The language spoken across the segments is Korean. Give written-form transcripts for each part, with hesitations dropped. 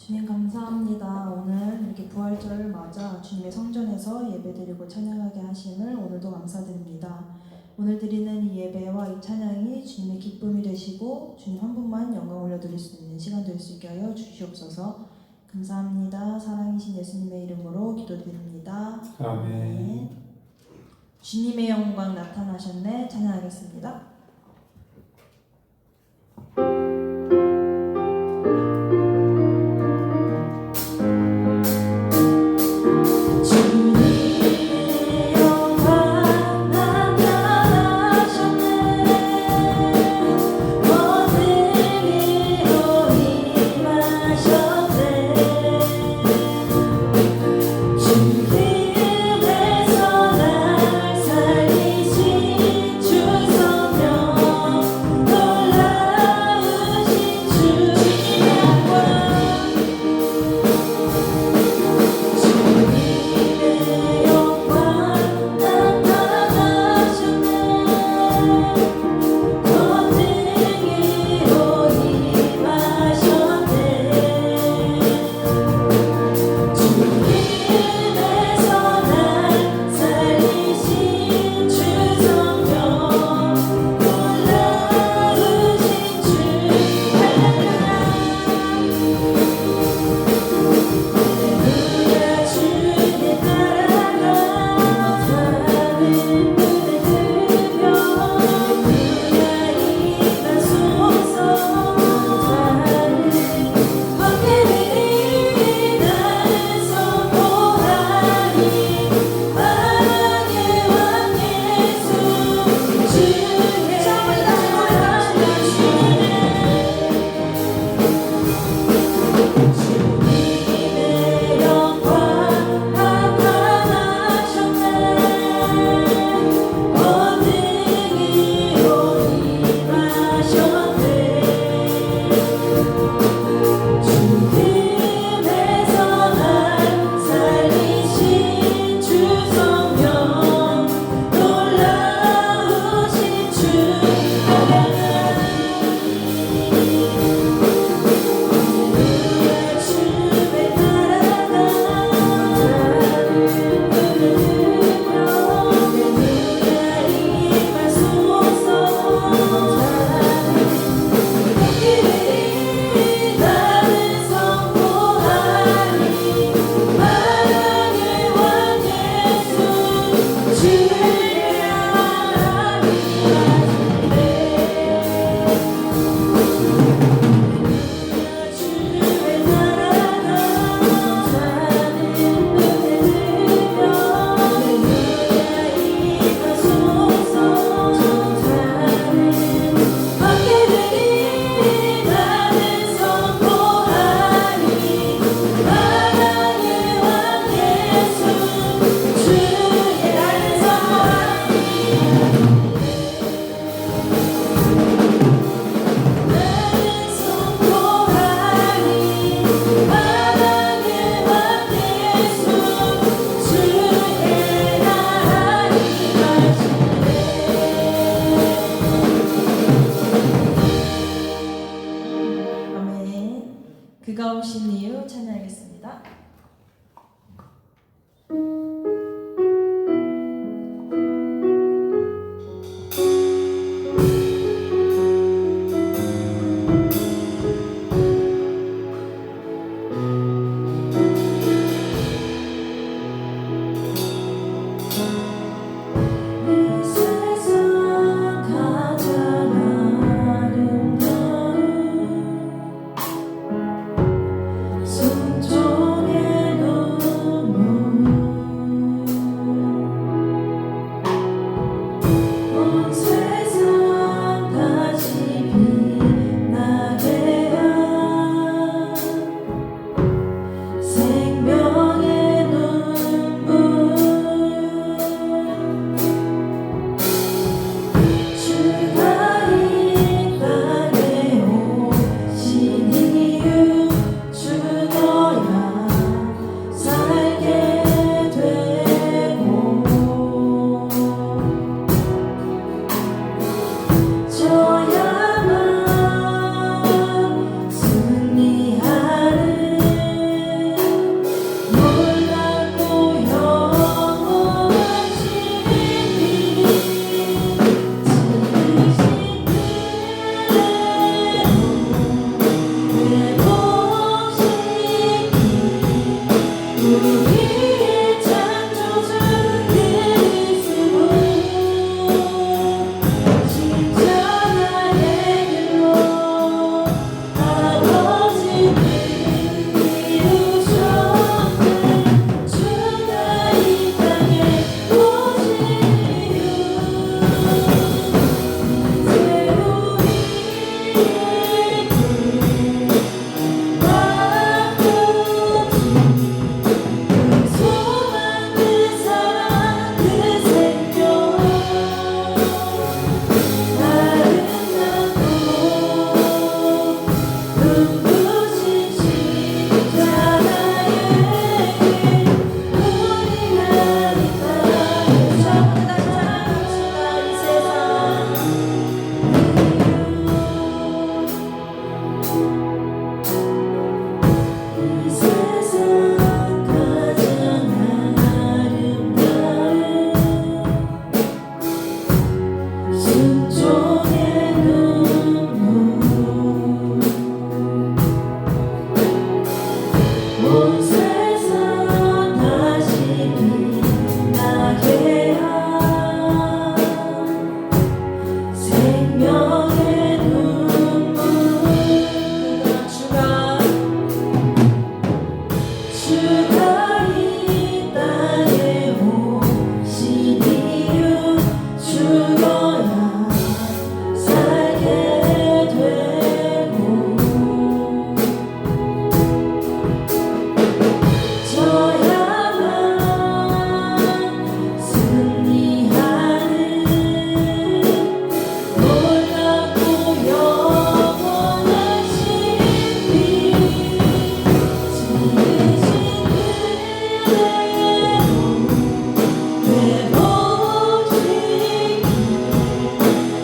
주님 감사합니다. 오늘 이렇게 부활절을 맞아 주님의 성전에서 예배드리고 찬양하게 하심을 오늘도 감사드립니다. 오늘 드리는 이 예배와 이 찬양이 주님의 기쁨이 되시고 주님 한 분만 영광 올려드릴 수 있는 시간 될 수 있게 하여 주시옵소서. 감사합니다. 사랑이신 예수님의 이름으로 기도드립니다. 아멘. 주님의 영광 나타나셨네. 찬양하겠습니다. 그가 오신 이유 찬양하겠습니다. 온 세상 다시 빛나게 한 생명의 눈물 주가 이 땅에 오신 이유 죽어야 살게 되고 져야만 승리하는 놀랍고 영원한 신비 지으신 그대로 되보시기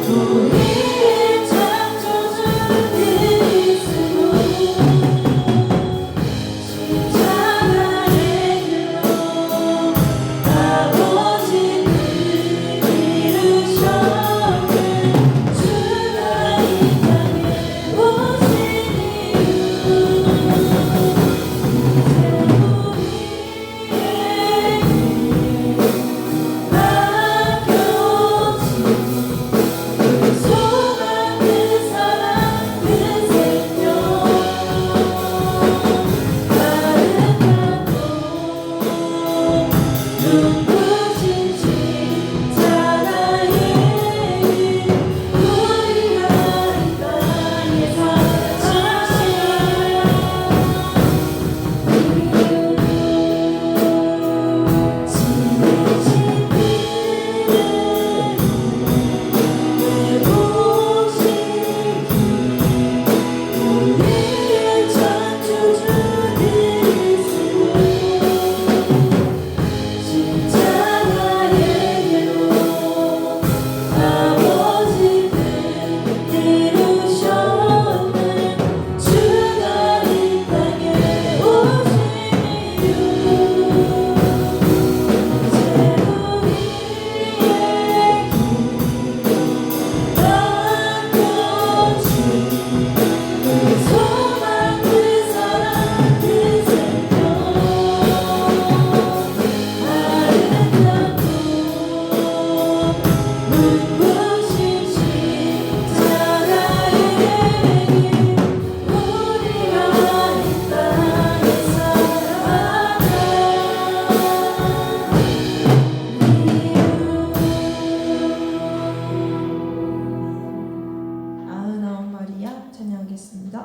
우리의 창조주 그리스도 십자가의 길로 아버지 뜻 이루셨네 주가 이 땅에 오신 이유 눈부신 십자가의 길 우리가 이 땅에 살아가시는 지으신 그대로 되보시기 우리의 창조주 그리스도 십자가의 길로 아버지 뜻 이루셨네 주가 이 땅에 오신 이유 이제 우리의 길 바꿔주신 그 소망 그 사랑 그 생명 아름답고 눈부신 십자가의 길 우리가 이 땅에 살아가는 이유 아흔아홉 마리아 찬양하겠습니다.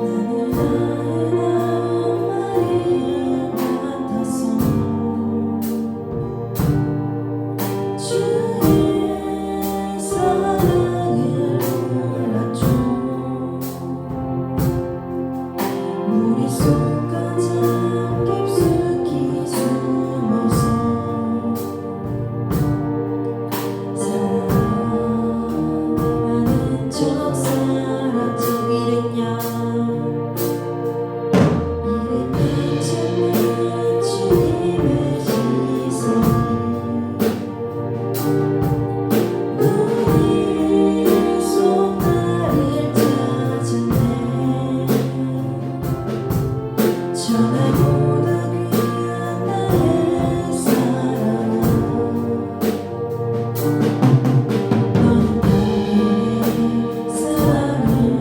나는 아흔아홉 마리아 같아서 주의 사랑을 몰랐죠 머릿속 가장 깊숙이 숨어서 사랑하는 척 살았죠 이랬냐 이랬니 참는 주님의 시선이 우리 속 나를 찾았네 전화보다 귀한 나의 사랑아 너는 나의 사랑을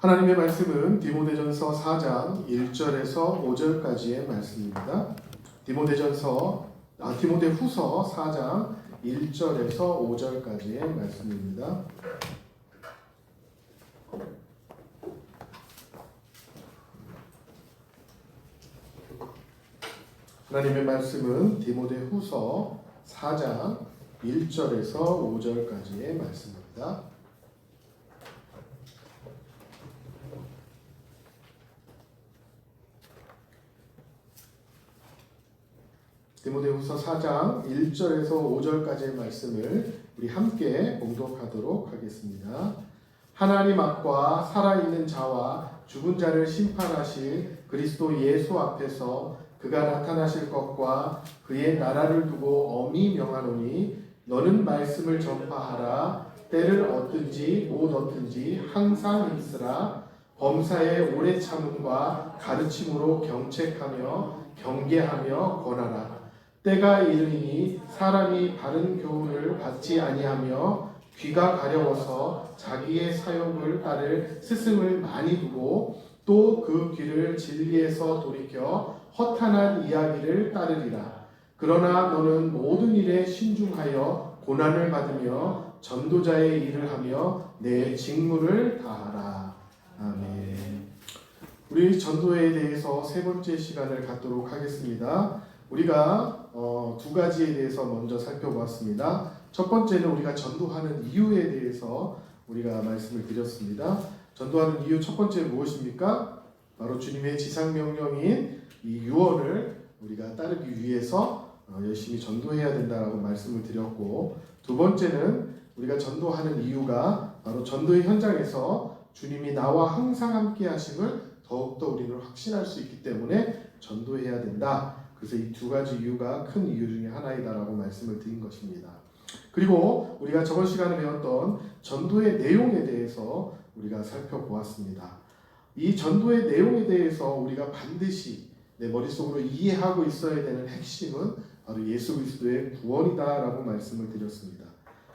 하나님의 말씀은 디모데전서 4장 1절에서 5절까지의 말씀입니다. 디모데후서 4장 1절에서 5절까지의 말씀입니다. 하나님의 말씀은 디모데후서 4장 1절에서 5절까지의 말씀입니다. 디모데후서 4장 1절에서 5절까지의 말씀을 우리 함께 봉독하도록 하겠습니다. 하나님 앞과 살아있는 자와 죽은 자를 심판하실 그리스도 예수 앞에서 그가 나타나실 것과 그의 나라를 두고 엄히 명하노니 너는 말씀을 전파하라. 때를 얻든지 못 얻든지 항상 있으라. 범사에 오래 참음과 가르침으로 경책하며 경계하며 권하라. 때가 이르니 사람이 바른 교훈을 받지 아니하며 귀가 가려워서 자기의 사욕을 따를 스승을 많이 두고 또 그 귀를 진리에서 돌이켜 허탄한 이야기를 따르리라. 그러나 너는 모든 일에 신중하여 고난을 받으며 전도자의 일을 하며 내 직무를 다하라. 아멘. 우리 전도에 대해서 세 번째 시간을 갖도록 하겠습니다. 우리가 두 가지에 대해서 먼저 살펴보았습니다. 첫 번째는 우리가 전도하는 이유에 대해서 우리가 말씀을 드렸습니다. 전도하는 이유 첫 번째 무엇입니까? 바로 주님의 지상명령인 이 유언을 우리가 따르기 위해서 열심히 전도해야 된다라고 말씀을 드렸고, 두 번째는 우리가 전도하는 이유가 바로 전도의 현장에서 주님이 나와 항상 함께 하심을 더욱더 우리는 확신할 수 있기 때문에 전도해야 된다. 그래서 이 두 가지 이유가 큰 이유 중에 하나이다라고 말씀을 드린 것입니다. 그리고 우리가 저번 시간에 배웠던 전도의 내용에 대해서 우리가 살펴보았습니다. 이 전도의 내용에 대해서 우리가 반드시 내 머릿속으로 이해하고 있어야 되는 핵심은 바로 예수 그리스도의 구원이다라고 말씀을 드렸습니다.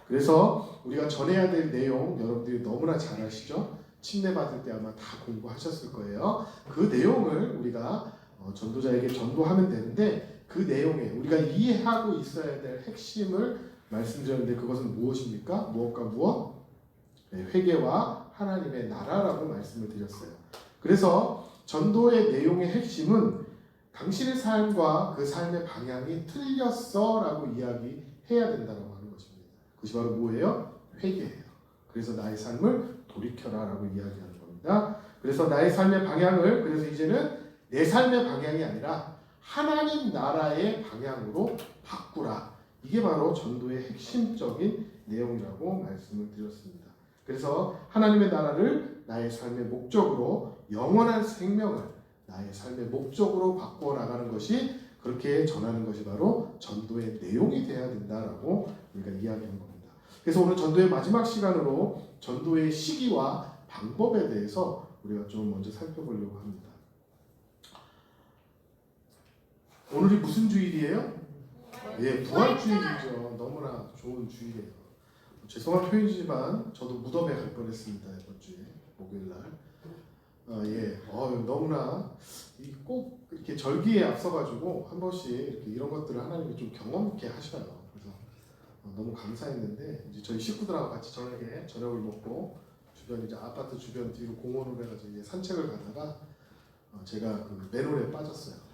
그래서 우리가 전해야 될 내용 여러분들이 너무나 잘 아시죠? 침례 받을 때 아마 다 공부하셨을 거예요. 그 내용을 우리가 전도자에게 전도하면 되는데, 그 내용에 우리가 이해하고 있어야 될 핵심을 말씀드렸는데 그것은 무엇입니까? 무엇과 무엇? 네, 회개와 하나님의 나라라고 말씀을 드렸어요. 그래서 전도의 내용의 핵심은 당신의 삶과 그 삶의 방향이 틀렸어 라고 이야기해야 된다고 하는 것입니다. 그것이 바로 뭐예요? 회개예요. 그래서 나의 삶을 돌이켜라 라고 이야기하는 겁니다. 그래서 나의 삶의 방향을, 그래서 이제는 내 삶의 방향이 아니라 하나님 나라의 방향으로 바꾸라. 이게 바로 전도의 핵심적인 내용이라고 말씀을 드렸습니다. 그래서 하나님의 나라를 나의 삶의 목적으로, 영원한 생명을 나의 삶의 목적으로 바꾸어 나가는 것이, 그렇게 전하는 것이 바로 전도의 내용이 되어야 된다라고 우리가 이야기한 겁니다. 그래서 오늘 전도의 마지막 시간으로 전도의 시기와 방법에 대해서 우리가 좀 먼저 살펴보려고 합니다. 오늘이 무슨 주일이에요? 예, 부활주일이죠. 너무나 좋은 주일이에요. 죄송한 표현이지만 저도 무덤에 갈 뻔했습니다. 이번 주에 목요일날. 너무나 꼭 이렇게 절기에 앞서가지고 한 번씩 이렇게 이런 것들을 하나님이 좀 경험케 하셔요. 그래서 너무 감사했는데, 이제 저희 식구들하고 같이 저녁에 저녁을 먹고 주변 이제 아파트 주변 뒤로 공원으로 해가지고 이제 산책을 가다가 제가 그 맨홀에 빠졌어요.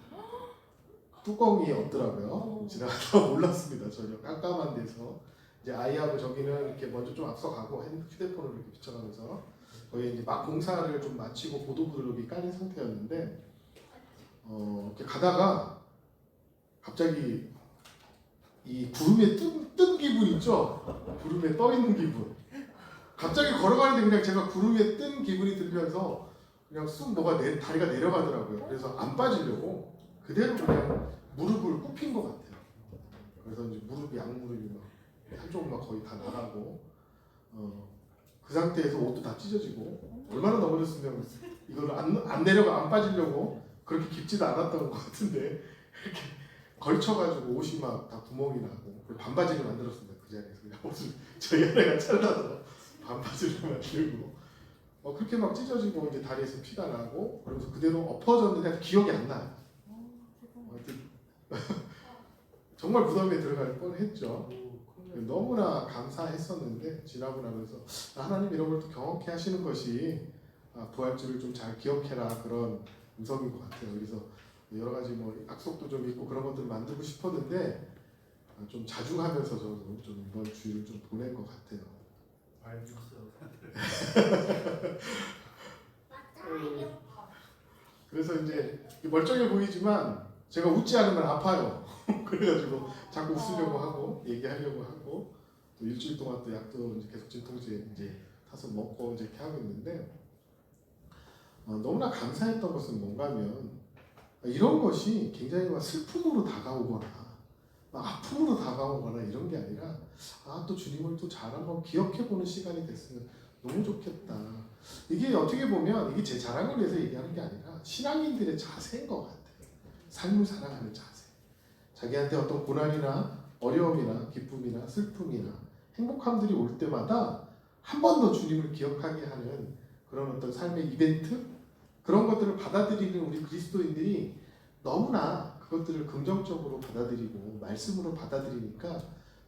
뚜껑이 없더라고요. 지나가다 몰랐습니다. 전혀 깜깜한 데서 이제 아이하고 저기는 이렇게 먼저 좀 앞서가고 휴대폰을 이렇게 비춰가면서 거기 이제 막 공사를 좀 마치고 보도블록이 깔린 상태였는데, 이렇게 가다가 갑자기 이 구름에 뜬 기분 있죠? 구름에 떠 있는 기분. 갑자기 걸어가는데 그냥 제가 구름에 뜬 기분이 들면서 그냥 쑥 다리가 내려가더라고요. 그래서 안 빠지려고 그대로 그냥 무릎을 굽힌 것 같아요. 그래서 이제 양무릎이 한쪽 거의 다 나가고, 그 상태에서 옷도 다 찢어지고, 얼마나 넘어졌으면 이걸 안 빠지려고 그렇게 깊지도 않았던 것 같은데 이렇게 걸쳐가지고 옷이 막 다 구멍이 나고, 반바지를 만들었습니다. 그 자리에서 그냥 옷을 저희 아내가 잘라서 반바지를 만들고, 그렇게 막 찢어지고 이제 다리에서 피가 나고 그러면서 그대로 엎어졌는데 기억이 안 나요. 하여튼 정말 무덤에 들어갈 뻔했죠. 너무나 감사했었는데 지나고 나면서 하나님 이런 걸 또 경험케 하시는 것이 부활주를 좀 잘 기억해라 그런 음성인 것 같아요. 그래서 여러 가지 뭐 약속도 좀 있고 그런 것들을 만들고 싶었는데 좀 자중하면서 저도 좀 이번 주일을 좀 보낼 것 같아요. 그래서 이제 멀쩡해 보이지만 제가 웃지 않으면 아파요. 그래가지고 자꾸 웃으려고 하고 얘기하려고 하고 또 일주일 동안 또 약도 이제 계속 진통제 이제 타서 먹고 이제 이렇게 하고 있는데 너무나 감사했던 것은 뭔가면 이런 것이 굉장히 막 슬픔으로 다가오거나 막 아픔으로 다가오거나 이런 게 아니라 또 주님을 또 잘 한번 기억해보는 시간이 됐으면 너무 좋겠다. 이게 어떻게 보면 이게 제 자랑을 위해서 얘기하는 게 아니라 신앙인들의 자세인 것 같아요. 삶을 살아가는 자세. 자기한테 어떤 고난이나 어려움이나 기쁨이나 슬픔이나 행복함들이 올 때마다 한 번 더 주님을 기억하게 하는 그런 어떤 삶의 이벤트? 그런 것들을 받아들이는 우리 그리스도인들이 너무나 그것들을 긍정적으로 받아들이고 말씀으로 받아들이니까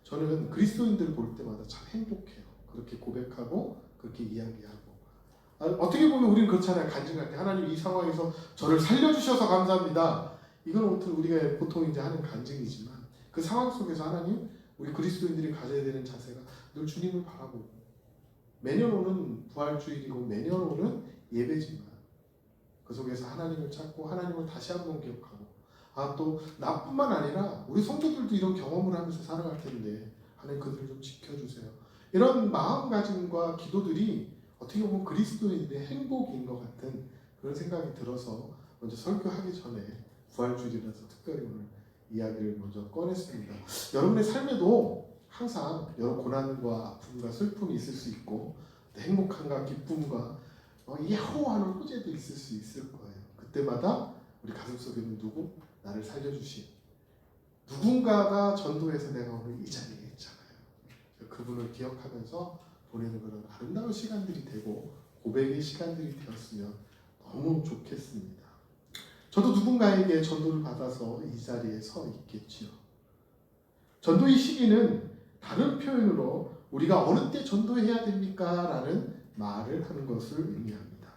저는 그리스도인들을 볼 때마다 참 행복해요. 그렇게 고백하고 그렇게 이야기하고 어떻게 보면 우리는 그렇잖아요. 간증할 때 하나님 이 상황에서 저를 살려주셔서 감사합니다. 이건 우리가 보통 이제 하는 간증이지만 그 상황 속에서 하나님 우리 그리스도인들이 가져야 되는 자세가 늘 주님을 바라보고 매년 오는 부활주일이고 매년 오는 예배지만 그 속에서 하나님을 찾고 하나님을 다시 한번 기억하고 또 나뿐만 아니라 우리 성도들도 이런 경험을 하면서 살아갈 텐데 하나님 그들을 좀 지켜주세요. 이런 마음가짐과 기도들이 어떻게 보면 그리스도인의 행복인 것 같은 그런 생각이 들어서 먼저 설교하기 전에 부활주일이라서 특별히 오늘 이야기를 먼저 꺼냈습니다. 여러분의 삶에도 항상 여러 고난과 아픔과 슬픔이 있을 수 있고 행복함과 기쁨과 예호하는 호재도 있을 수 있을 거예요. 그때마다 우리 가슴속에는 누구? 나를 살려주신 누군가가 전도해서 내가 오늘 이 자리에 있잖아요. 그분을 기억하면서 보내는 그런 아름다운 시간들이 되고 고백의 시간들이 되었으면 너무 좋겠습니다. 저도 누군가에게 전도를 받아서 이 자리에 서 있겠지요. 전도의 시기는 다른 표현으로 우리가 어느 때 전도해야 됩니까? 라는 말을 하는 것을 의미합니다.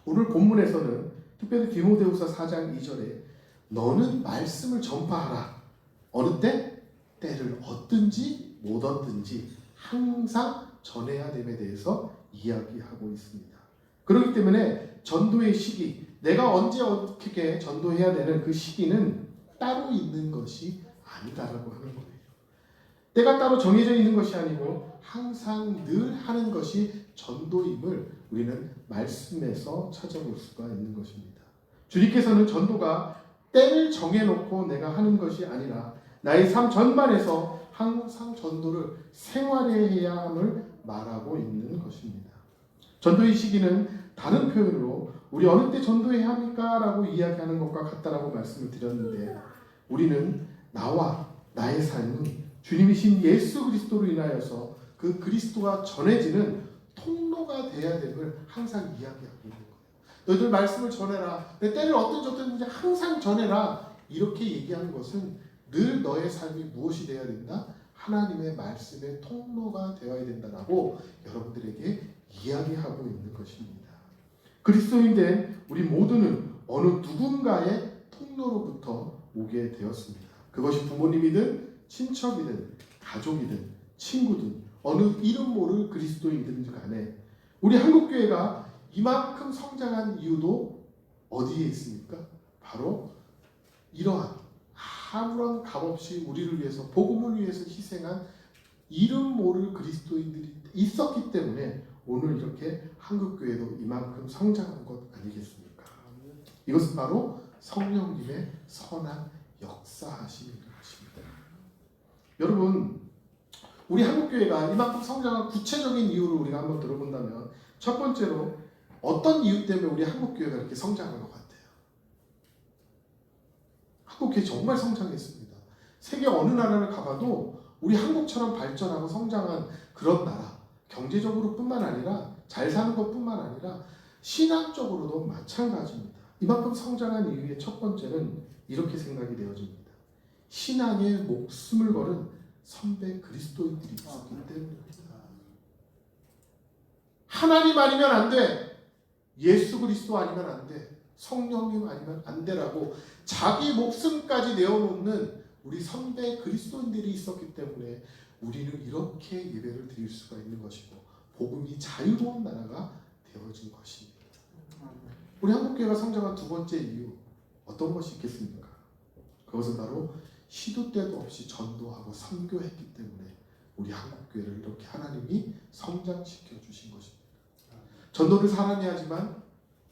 오늘 본문에서는 특별히 디모데후서 4장 2절에 너는 말씀을 전파하라. 어느 때? 때를 얻든지 못 얻든지 항상 전해야 됨에 대해서 이야기하고 있습니다. 그렇기 때문에 전도의 시기, 내가 언제 어떻게 전도해야 되는 그 시기는 따로 있는 것이 아니다라고 하는 거예요. 때가 따로 정해져 있는 것이 아니고 항상 늘 하는 것이 전도임을 우리는 말씀에서 찾아볼 수가 있는 것입니다. 주님께서는 전도가 때를 정해놓고 내가 하는 것이 아니라 나의 삶 전반에서 항상 전도를 생활해야 함을 말하고 있는 것입니다. 전도의 시기는 다른 표현으로 우리 어느 때 전도해야 합니까? 라고 이야기하는 것과 같다라고 말씀을 드렸는데 우리는 나와 나의 삶은 주님이신 예수 그리스도로 인하여서 그 그리스도가 전해지는 통로가 되어야 됨을 항상 이야기하고 있는 거예요. 너희들 말씀을 전해라. 내 때를 어떤 줬든지 항상 전해라. 이렇게 얘기하는 것은 늘 너의 삶이 무엇이 되어야 된다? 하나님의 말씀의 통로가 되어야 된다라고 여러분들에게 이야기하고 있는 것입니다. 그리스도인 된 우리 모두는 어느 누군가의 통로로부터 오게 되었습니다. 그것이 부모님이든 친척이든 가족이든 친구든 어느 이름 모를 그리스도인이든 간에 우리 한국교회가 이만큼 성장한 이유도 어디에 있습니까? 바로 이러한 아무런 값없이 우리를 위해서 복음을 위해서 희생한 이름 모를 그리스도인들이 있었기 때문에 오늘 이렇게 한국교회도 이만큼 성장한 것 아니겠습니까? 이것은 바로 성령님의 선한 역사하심이라 하십니다. 여러분, 우리 한국교회가 이만큼 성장한 구체적인 이유를 우리가 한번 들어본다면 첫 번째로 어떤 이유 때문에 우리 한국교회가 이렇게 성장한 것 같아요? 한국교회 정말 성장했습니다. 세계 어느 나라를 가봐도 우리 한국처럼 발전하고 성장한 그런 나라 경제적으로뿐만 아니라 잘 사는 것뿐만 아니라 신학적으로도 마찬가지입니다. 이만큼 성장한 이유의 첫 번째는 이렇게 생각이 되어집니다. 신앙에 목숨을 걸은 선배 그리스도인들이 있었기 때문입니다. 하나님 아니면 안 돼. 예수 그리스도 아니면 안 돼. 성령님 아니면 안 되라고 자기 목숨까지 내어놓는 우리 선배 그리스도인들이 있었기 때문에 우리는 이렇게 예배를 드릴 수가 있는 것이고 복음이 자유로운 나라가 되어진 것입니다. 우리 한국교회가 성장한 두 번째 이유 어떤 것이 있겠습니까? 그것은 바로 시도 때도 없이 전도하고 선교했기 때문에 우리 한국교회를 이렇게 하나님이 성장시켜 주신 것입니다. 전도를 사람이 하지만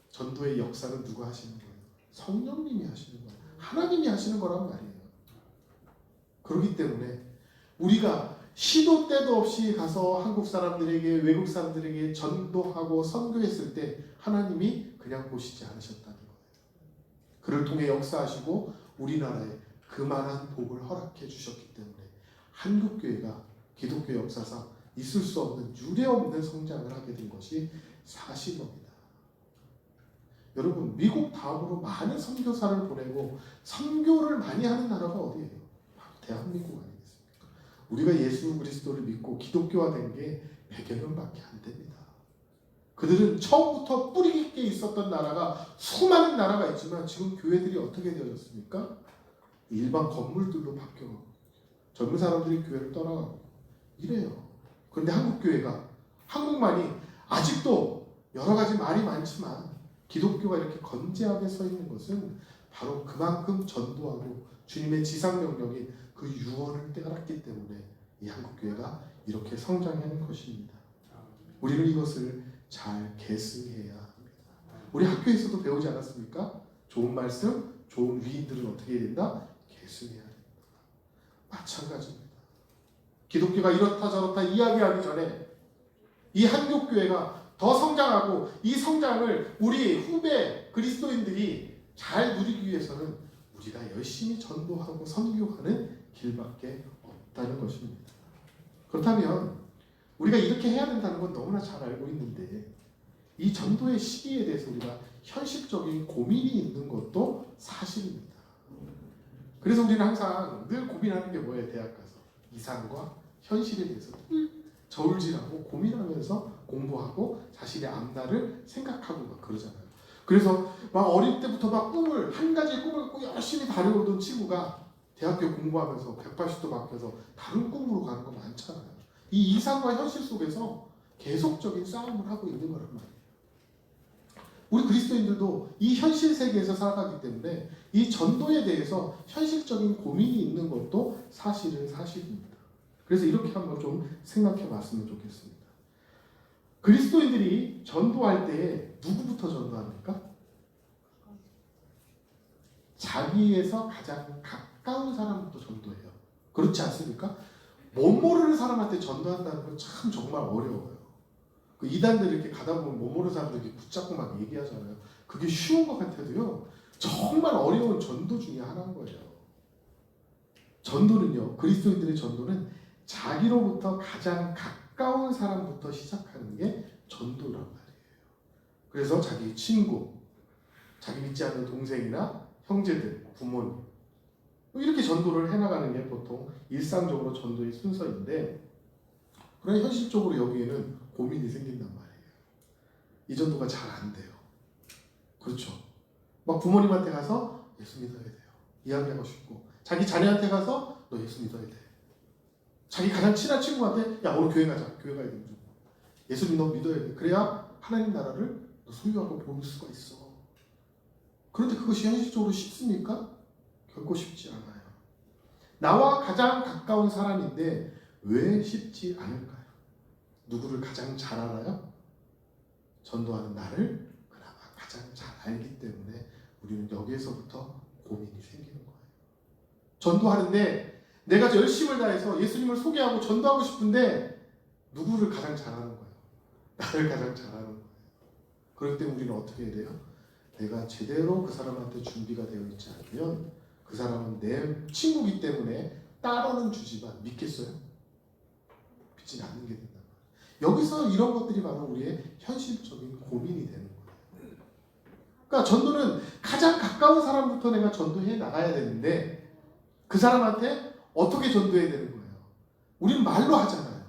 전도의 역사는 누가 하시는 거예요? 성령님이 하시는 거예요. 하나님이 하시는 거란 말이에요. 그렇기 때문에 우리가 시도 때도 없이 가서 한국 사람들에게 외국 사람들에게 전도하고 선교했을 때 하나님이 그냥 보시지 않으셨다는 거예요. 그를 통해 역사하시고 우리나라에 그만한 복을 허락해 주셨기 때문에 한국교회가 기독교 역사상 있을 수 없는 유례없는 성장을 하게 된 것이 사실입니다. 여러분, 미국 다음으로 많은 선교사를 보내고 선교를 많이 하는 나라가 어디예요? 바로 대한민국 아니겠습니까? 우리가 예수 그리스도를 믿고 기독교화된 게 100여 년밖에 안 됩니다. 그들은 처음부터 뿌리 깊게 있었던 나라가 수많은 나라가 있지만 지금 교회들이 어떻게 되어졌습니까? 일반 건물들로 바뀌어가고 젊은 사람들이 교회를 떠나가고 이래요. 그런데 한국교회가 한국만이 아직도 여러 가지 말이 많지만 기독교가 이렇게 건재하게 서 있는 것은 바로 그만큼 전도하고 주님의 지상명령이 그 유언을 따랐기 때문에 이 한국교회가 이렇게 성장하는 것입니다. 우리는 이것을 잘 계승해야 합니다. 우리 학교에서도 배우지 않았습니까? 좋은 말씀, 좋은 위인들은 어떻게 해야 된다? 계승해야 된다. 마찬가지입니다. 기독교가 이렇다 저렇다 이야기하기 전에 이 한국교회가 더 성장하고 이 성장을 우리 후배 그리스도인들이 잘 누리기 위해서는 우리가 열심히 전도하고 선교하는 길밖에 없다는 것입니다. 그렇다면 우리가 이렇게 해야 된다는 건 너무나 잘 알고 있는데 이 전도의 시기에 대해서 우리가 현실적인 고민이 있는 것도 사실입니다. 그래서 우리는 항상 늘 고민하는 게 뭐예요? 대학 가서 이상과 현실에 대해서 늘 저울질하고 고민하면서 공부하고 자신의 앞날을 생각하고 막 그러잖아요. 그래서 막 어릴 때부터 막 한 가지 꿈을 갖고 열심히 달려오던 친구가 대학교 공부하면서 180도 바뀌어서 다른 꿈으로 가는 거 많잖아요. 이 이상과 현실 속에서 계속적인 싸움을 하고 있는 거란 말이에요. 우리 그리스도인들도 이 현실 세계에서 살아가기 때문에 이 전도에 대해서 현실적인 고민이 있는 것도 사실은 사실입니다. 그래서 이렇게 한번 좀 생각해 봤으면 좋겠습니다. 그리스도인들이 전도할 때 누구부터 전도합니까? 자기에서 가장 가까운 사람부터 전도해요. 그렇지 않습니까? 못 모르는 사람한테 전도한다는 건 참 정말 어려워요. 그 이단들 이렇게 가다 보면 못 모르는 사람들 이렇게 붙잡고 막 얘기하잖아요. 그게 쉬운 것 같아도요, 정말 어려운 전도 중에 하나인 거예요. 전도는요, 그리스도인들의 전도는 자기로부터 가장 가까운 사람부터 시작하는 게 전도란 말이에요. 그래서 자기 친구, 자기 믿지 않는 동생이나 형제들, 부모님, 이렇게 전도를 해나가는 게 보통 일상적으로 전도의 순서인데, 그러나 현실적으로 여기에는 고민이 생긴단 말이에요. 이 전도가 잘 안 돼요. 그렇죠? 막 부모님한테 가서 예수 믿어야 돼요. 이야기하고 싶고, 자기 자녀한테 가서 너 예수 믿어야 돼. 자기 가장 친한 친구한테 야 오늘 교회 가자. 교회 가야 돼. 예수님 너 믿어야 돼. 그래야 하나님 나라를 너 소유하고 볼 수가 있어. 그런데 그것이 현실적으로 쉽습니까? 결코 쉽지 않아요. 나와 가장 가까운 사람인데 왜 쉽지 않을까요? 누구를 가장 잘 알아요? 전도하는 나를 그나마 가장 잘 알기 때문에 우리는 여기에서부터 고민이 생기는 거예요. 전도하는데 내가 열심을 다해서 예수님을 소개하고 전도하고 싶은데 누구를 가장 잘 아는 거예요? 나를 가장 잘 아는 거예요. 그럴 때 우리는 어떻게 해야 돼요? 내가 제대로 그 사람한테 준비가 되어 있지 않으면 그 사람은 내 친구이기 때문에 따로는 주지만 믿겠어요? 믿지 않는 게 된다. 여기서 이런 것들이 바로 우리의 현실적인 고민이 되는 거예요. 그러니까 전도는 가장 가까운 사람부터 내가 전도해 나가야 되는데 그 사람한테 어떻게 전도해야 되는 거예요? 우리는 말로 하잖아요.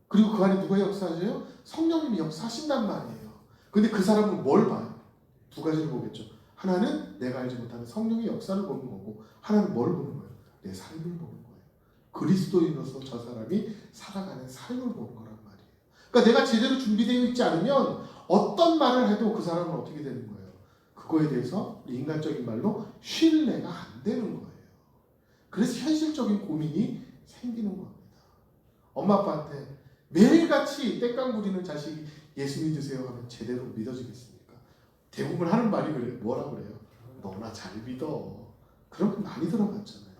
그리고 그 안에 누가 역사하세요? 성령님이 역사하신단 말이에요. 근데 그 사람은 뭘 봐요? 두 가지를 보겠죠. 하나는 내가 알지 못하는 성령의 역사를 보는 거고, 하나는 뭘 보는 거예요? 내 삶을 보는 거예요. 그리스도인으로서 저 사람이 살아가는 삶을 보는 거란 말이에요. 그러니까 내가 제대로 준비되어 있지 않으면 어떤 말을 해도 그 사람은 어떻게 되는 거예요? 그거에 대해서 우리 인간적인 말로 신뢰가 안 되는 거예요. 그래서 현실적인 고민이 생기는 겁니다. 엄마 아빠한테 매일같이 땡깡 부리는 자식이 예수 믿으세요 하면 제대로 믿어지겠습니까? 대부분 하는 말이 그래요. 뭐라 그래요? 너나 잘 믿어. 그런 거 많이 들어봤잖아요.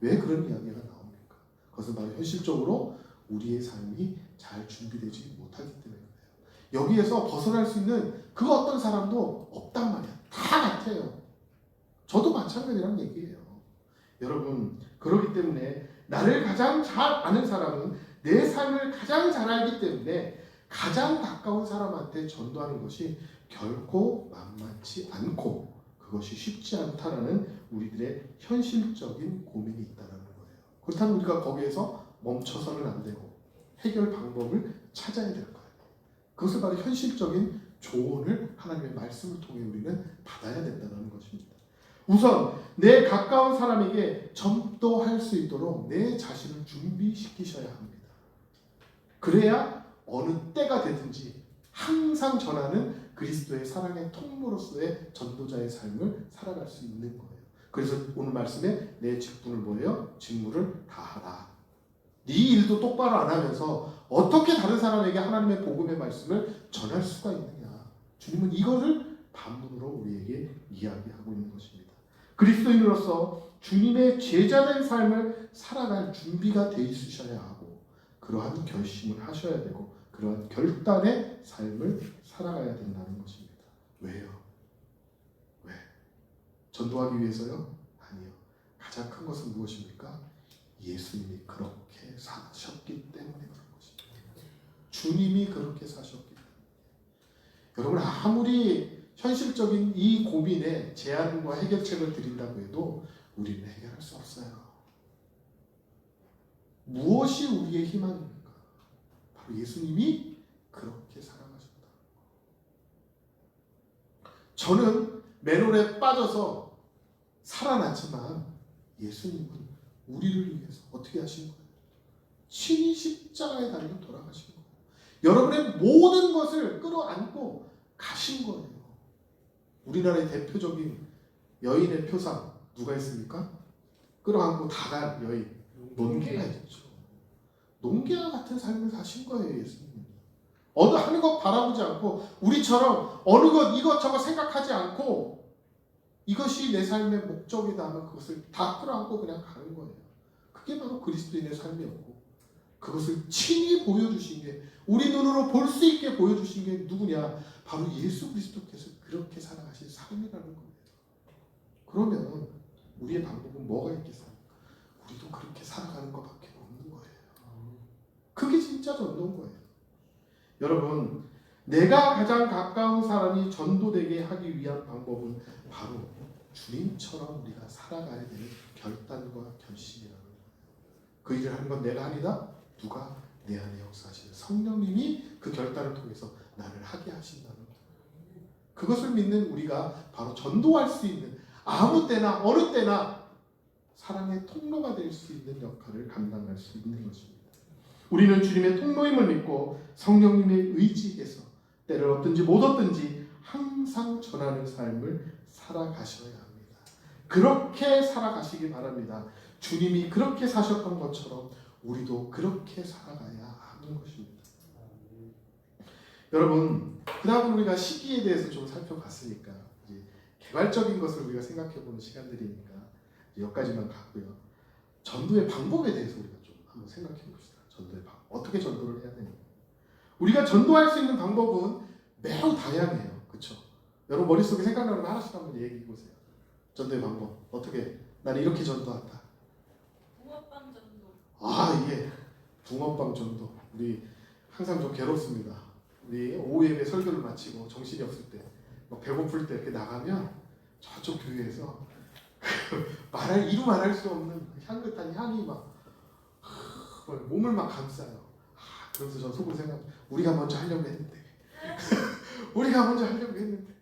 왜 그런 이야기가 나옵니까? 그것은 바로 현실적으로 우리의 삶이 잘 준비되지 못하기 때문에 그래요. 여기에서 벗어날 수 있는 그 어떤 사람도 없단 말이야. 다 같아요. 저도 마찬가지란 얘기예요. 여러분, 그렇기 때문에 나를 가장 잘 아는 사람은 내 삶을 가장 잘 알기 때문에 가장 가까운 사람한테 전도하는 것이 결코 만만치 않고 그것이 쉽지 않다라는 우리들의 현실적인 고민이 있다는 거예요. 그렇다면 우리가 거기에서 멈춰서는 안 되고 해결 방법을 찾아야 될 거예요. 그것을 바로 현실적인 조언을 하나님의 말씀을 통해 우리는 받아야 된다는 것입니다. 우선 내 가까운 사람에게 전도할 수 있도록 내 자신을 준비시키셔야 합니다. 그래야 어느 때가 되든지 항상 전하는 그리스도의 사랑의 통로로서의 전도자의 삶을 살아갈 수 있는 거예요. 그래서 오늘 말씀에 내 직분을 뭐예요? 직무를 다하라. 네 일도 똑바로 안 하면서 어떻게 다른 사람에게 하나님의 복음의 말씀을 전할 수가 있느냐. 주님은 이거를 반문으로 우리에게 이야기하고 있는 것입니다. 그리스도인으로서 주님의 제자된 삶을 살아갈 준비가 돼 있으셔야 하고 그러한 결심을 하셔야 되고 그러한 결단의 삶을 살아가야 된다는 것입니다. 왜요? 왜? 전도하기 위해서요? 아니요. 가장 큰 것은 무엇입니까? 예수님이 그렇게 사셨기 때문에 그런 것입니다. 주님이 그렇게 사셨기 때문에. 여러분 아무리 현실적인 이 고민에 제안과 해결책을 드린다고 해도 우리는 해결할 수 없어요. 무엇이 우리의 희망입니까? 바로 예수님이 그렇게 사랑하셨다. 저는 맨홀에 빠져서 살아났지만 예수님은 우리를 위해서 어떻게 하신 거예요? 친히 십자가에 달려 돌아가신 거예요. 여러분의 모든 것을 끌어안고 가신 거예요. 우리나라의 대표적인 여인의 표상 누가 있습니까? 끌어안고 다 간 여인 논개가 있죠. 논개와 같은 삶을 사신 거예요. 예수님. 어느 하는 것 바라보지 않고 우리처럼 어느 것 이것저것 생각하지 않고 이것이 내 삶의 목적이다 하면 그것을 다 끌어안고 그냥 가는 거예요. 그게 바로 그리스도인의 삶이었고 그것을 친히 보여주신 게 우리 눈으로 볼 수 있게 보여주신 게 누구냐? 바로 예수 그리스도께서 그렇게 살아가신 삶이라는 거예요. 그러면 우리의 방법은 뭐가 있겠습니까? 우리도 그렇게 살아가는 것밖에 없는 거예요. 그게 진짜 전도인 거예요. 여러분, 내가 가장 가까운 사람이 전도되게 하기 위한 방법은 바로 주님처럼 우리가 살아가야 되는 결단과 결심이라는 거예요. 그 일을 하는 건 내가 아니다. 누가? 내 안에 역사하시는 성령님이 그 결단을 통해서 나를 하게 하신다는 거예요. 그것을 믿는 우리가 바로 전도할 수 있는 아무 때나 어느 때나 사랑의 통로가 될 수 있는 역할을 감당할 수 있는 것입니다. 우리는 주님의 통로임을 믿고 성령님의 의지에서 때를 얻든지 못 얻든지 항상 전하는 삶을 살아가셔야 합니다. 그렇게 살아가시기 바랍니다. 주님이 그렇게 사셨던 것처럼 우리도 그렇게 살아가야 하는 것입니다. 여러분, 그 다음 우리가 시기에 대해서 좀 살펴봤으니까 이제 개괄적인 것을 우리가 생각해보는 시간들이니까 여기까지만 가고요. 전도의 방법에 대해서 우리가 좀 한번 생각해 봅시다. 전도의 방법. 어떻게 전도를 해야 되는가? 우리가 전도할 수 있는 방법은 매우 다양해요. 그렇죠? 여러분 머릿속에 생각나는 거 하나씩 한번 얘기해 보세요. 전도의 방법. 어떻게? 나는 이렇게 전도한다. 붕어빵 전도. 예. 붕어빵 전도. 우리 항상 좀 괴롭습니다. 우리 오후 예배 설교를 마치고 정신이 없을 때, 막 배고플 때 이렇게 나가면 저쪽 교회에서 이루 말할 수 없는 그 향긋한 향이 막 몸을 막 감싸요. 그래서 저 속으로 생각, 우리가 먼저 하려고 했는데, 우리가 먼저 하려고 했는데,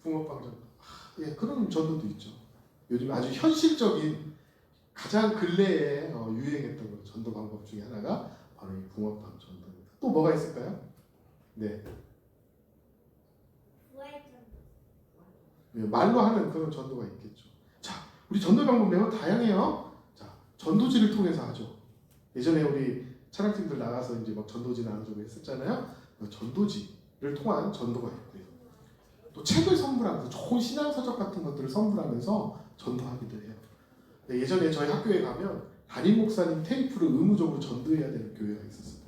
붕어빵 전도. 예, 그런 전도도 있죠. 요즘 아주 현실적인 가장 근래에 유행했던 그 전도 방법 중에 하나가 바로 이 붕어빵 전도입니다. 또 뭐가 있을까요? 네, 말로 하는 그런 전도가 있겠죠. 자, 우리 전도 방법 매우 다양해요. 자, 전도지를 통해서 하죠. 예전에 우리 찬양팀들 나가서 이제 막 전도지 나누고 했었잖아요. 전도지를 통한 전도가 있고요. 또 책을 선물하면서 좋은 신앙 서적 같은 것들을 선물하면서 전도하기도 해요. 예전에 저희 학교에 가면 담임 목사님 테이프를 의무적으로 전도해야 되는 교회가 있었어요.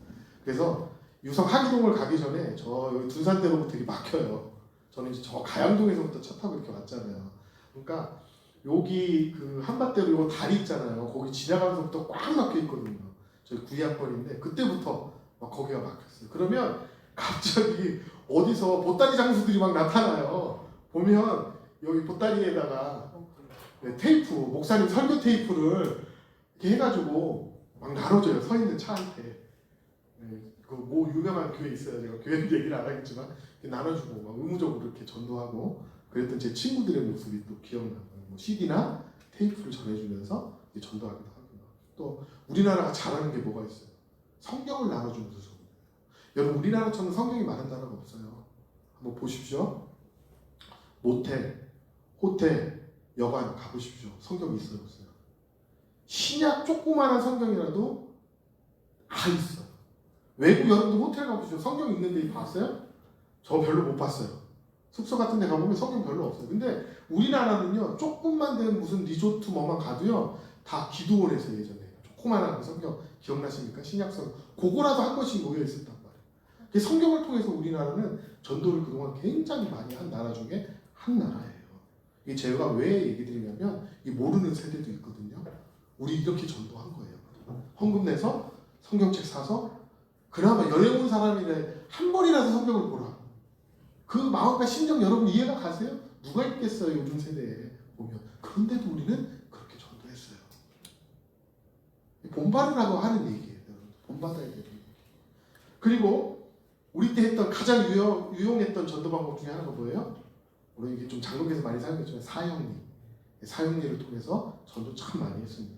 그래서 유성 하기동을 가기 전에 저 여기 둔산대로부터 되게 막혀요. 저는 이제 저 가양동에서부터 차 타고 이렇게 왔잖아요. 그러니까 여기 그 한밭대로 요 다리 있잖아요. 거기 지나가면서부터 꽉 막혀 있거든요. 저희 9학번인데 그때부터 막 거기가 막혔어요. 그러면 갑자기 어디서 보따리 장수들이 막 나타나요. 보면 여기 보따리에다가 테이프, 목사님 설교 테이프를 이렇게 해가지고 막 나눠줘요. 서 있는 차한테. 그 뭐 유명한 교회 있어요. 제가 교회 얘기를 안 하겠지만 나눠주고 막 의무적으로 이렇게 전도하고 그랬던 제 친구들의 모습이 또 기억나요. 뭐 CD나 테이프를 전해주면서 전도하기도 하고요. 또 우리나라가 잘하는 게 뭐가 있어요? 성경을 나눠주면서 전도해요. 여러분 우리나라처럼 성경이 많은 나라가 없어요. 한번 보십시오. 모텔, 호텔, 여관 가보십시오. 성경이 있어요, 없어요? 신약 조그마한 성경이라도 다 있어요. 외국 여러분들 호텔 가보시죠. 성경 있는 데 봤어요? 저 별로 못 봤어요. 숙소 같은 데 가보면 성경 별로 없어요. 근데 우리나라는요, 조금만 된 무슨 리조트 뭐만 가도요, 다 기도원에서 예전에 조그만한 그 성경 기억나십니까? 신약성. 그거라도 한 권씩 모여 있었단 말이에요. 성경을 통해서 우리나라는 전도를 그동안 굉장히 많이 한 나라 중에 한 나라예요. 이 제가 왜 얘기 드리냐면, 이 모르는 세대도 있거든요. 우리 이렇게 전도한 거예요. 헌금 내서 성경책 사서 그나마 연애 온 사람이래 한 번이라도 성경을 보라. 그 마음과 심정 여러분 이해가 가세요? 누가 있겠어요 요즘 세대에 보면. 그런데도 우리는 그렇게 전도했어요. 본받으라고 하는 얘기예요. 본받아야 되는 얘기. 그리고 우리 때 했던 가장 유용했던 전도 방법 중에 하나가 뭐예요? 우리 이게 좀 장로교에서 많이 사용했지만 사형리를 통해서 전도 참 많이 했습니다.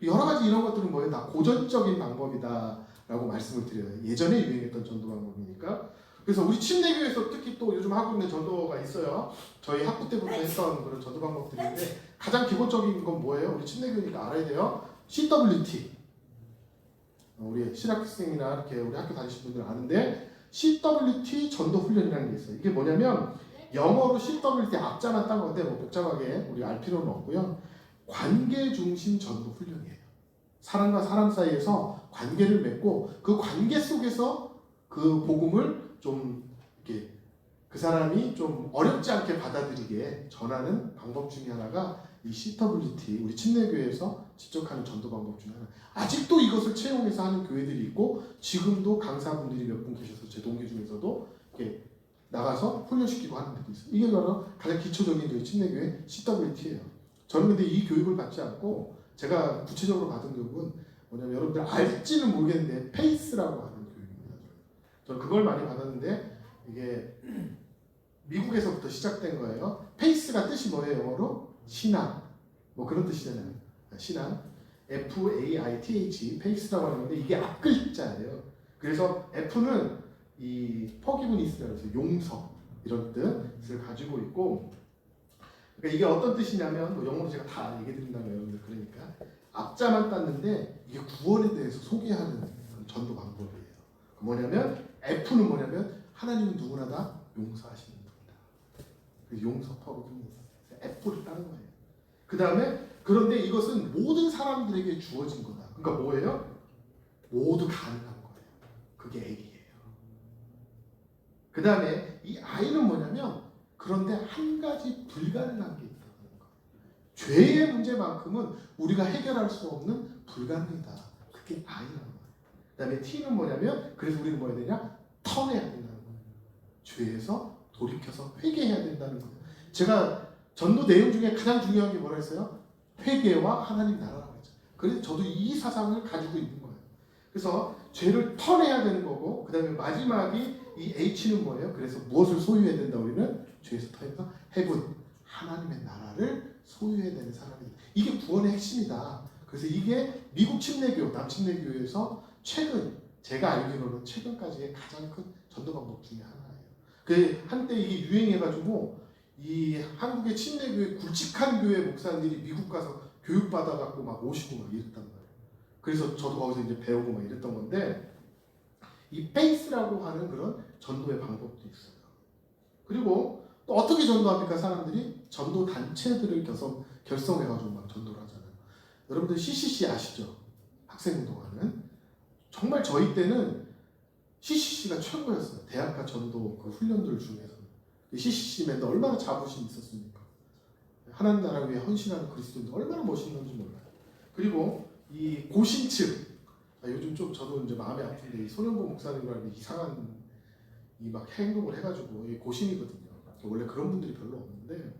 여러 가지 이런 것들은 뭐예요? 다 고전적인 방법이다 라고 말씀을 드려요. 예전에 유행했던 전도 방법이니까. 그래서 우리 침례교회에서 특히 또 요즘 하고 있는 전도가 있어요. 저희 학부 때부터 했던 그런 전도 방법들인데 가장 기본적인 건 뭐예요? 우리 침례교회니까 알아야 돼요. CWT. 우리 신학생이나 이렇게 우리 학교 다니신 분들 아는데 CWT 전도 훈련이라는 게 있어요. 이게 뭐냐면 영어로 CWT 앞자만 딴 건데 뭐 복잡하게 우리 알 필요는 없고요. 관계 중심 전도 훈련이에요. 사람과 사람 사이에서 관계를 맺고 그 관계 속에서 그 복음을 좀 이렇게 그 사람이 좀 어렵지 않게 받아들이게 전하는 방법 중에 하나가 이 CWT, 우리 침례교회에서 직접 하는 전도 방법 중에 하나. 아직도 이것을 채용해서 하는 교회들이 있고 지금도 강사분들이 몇 분 계셔서 제 동기 중에서도 이렇게 나가서 훈련시키고 하는 데도 있어요. 이게 바로 가장 기초적인 저희 침례교회 CWT예요. 저는 근데 이 교육을 받지 않고 제가 구체적으로 받은 교육은 뭐냐면 여러분들 알지는 모르겠는데 페이스라고 하는 교육입니다. 저는 그걸 많이 받았는데 이게 미국에서부터 시작된 거예요. 페이스가 뜻이 뭐예요? 영어로? 신앙. 뭐 그런 뜻이잖아요. 신앙. F-A-I-T-H 페이스라고 하는데 이게 앞글자예요. 그래서 F는 이 포기브니스라고 해서 용서 이런 뜻을 가지고 있고 그러니까 이게 어떤 뜻이냐면 뭐 영어로 제가 다 얘기 드린다면 여러분들 그러니까 앞자만 땄는데 이게 구원에 대해서 소개하는 전도 방법이에요. 뭐냐면 F는 뭐냐면 하나님은 누구나 다 용서하시는 분이다. 용서 포기브니스 F를 따는 거예요. 그 다음에 그런데 이것은 모든 사람들에게 주어진 거다. 그러니까 뭐예요? 모두 가능한 거예요. 그게 A예요. 그 다음에 이 I는 뭐냐면 그런데 한 가지 불가능한 게 있다는 거예요. 죄의 문제만큼은 우리가 해결할 수 없는 불가능이다. 그게 I라는 거예요. 그다음에 T는 뭐냐면 그래서 우리는 뭐 해야 되냐? 턴해야 된다는 거예요. 죄에서 돌이켜서 회개해야 된다는 거예요. 제가 전도 내용 중에 가장 중요한 게 뭐라 했어요? 회개와 하나님 나라라고 했죠. 그래서 저도 이 사상을 가지고 있는 거예요. 그래서 죄를 턴해야 되는 거고, 그 다음에 마지막이 이 H는 뭐예요? 그래서 무엇을 소유해야 된다? 우리는 죄에서 턴해서 heaven, 하나님의 나라를 소유해야 되는 사람입니다. 이게 구원의 핵심이다. 그래서 이게 미국 침례교, 남침례교에서 최근, 제가 알기로는 최근까지의 가장 큰 전도 방법 중에 하나예요. 그 한때 이게 유행해가지고 이 한국의 침례교회 굵직한 교회 목사님들이 미국 가서 교육받아갖고 막 오시고 막 이랬단 말이에요. 그래서 저도 거기서 이제 배우고 막 이랬던 건데, 이 페이스라고 하는 그런 전도의 방법도 있어요. 그리고 또 어떻게 전도합니까? 사람들이 전도 단체들을 결성해가지고 막 전도를 하잖아요. 여러분들 CCC 아시죠? 학생운동하는. 정말 저희 때는 CCC가 최고였어요. 대학가 전도 그 훈련들 중에서. CCC 맨날 얼마나 자부심이 있었습니까? 하나님 나라 위해 헌신하는 그리스도인들 얼마나 멋있는지 몰라요. 그리고 이 고신층, 요즘 좀 저도 이제 마음이 아픈데 이 손영보 목사님이라는 이상한 이 막 행동을 해가지고 이 고신이거든요. 원래 그런 분들이 별로 없는데,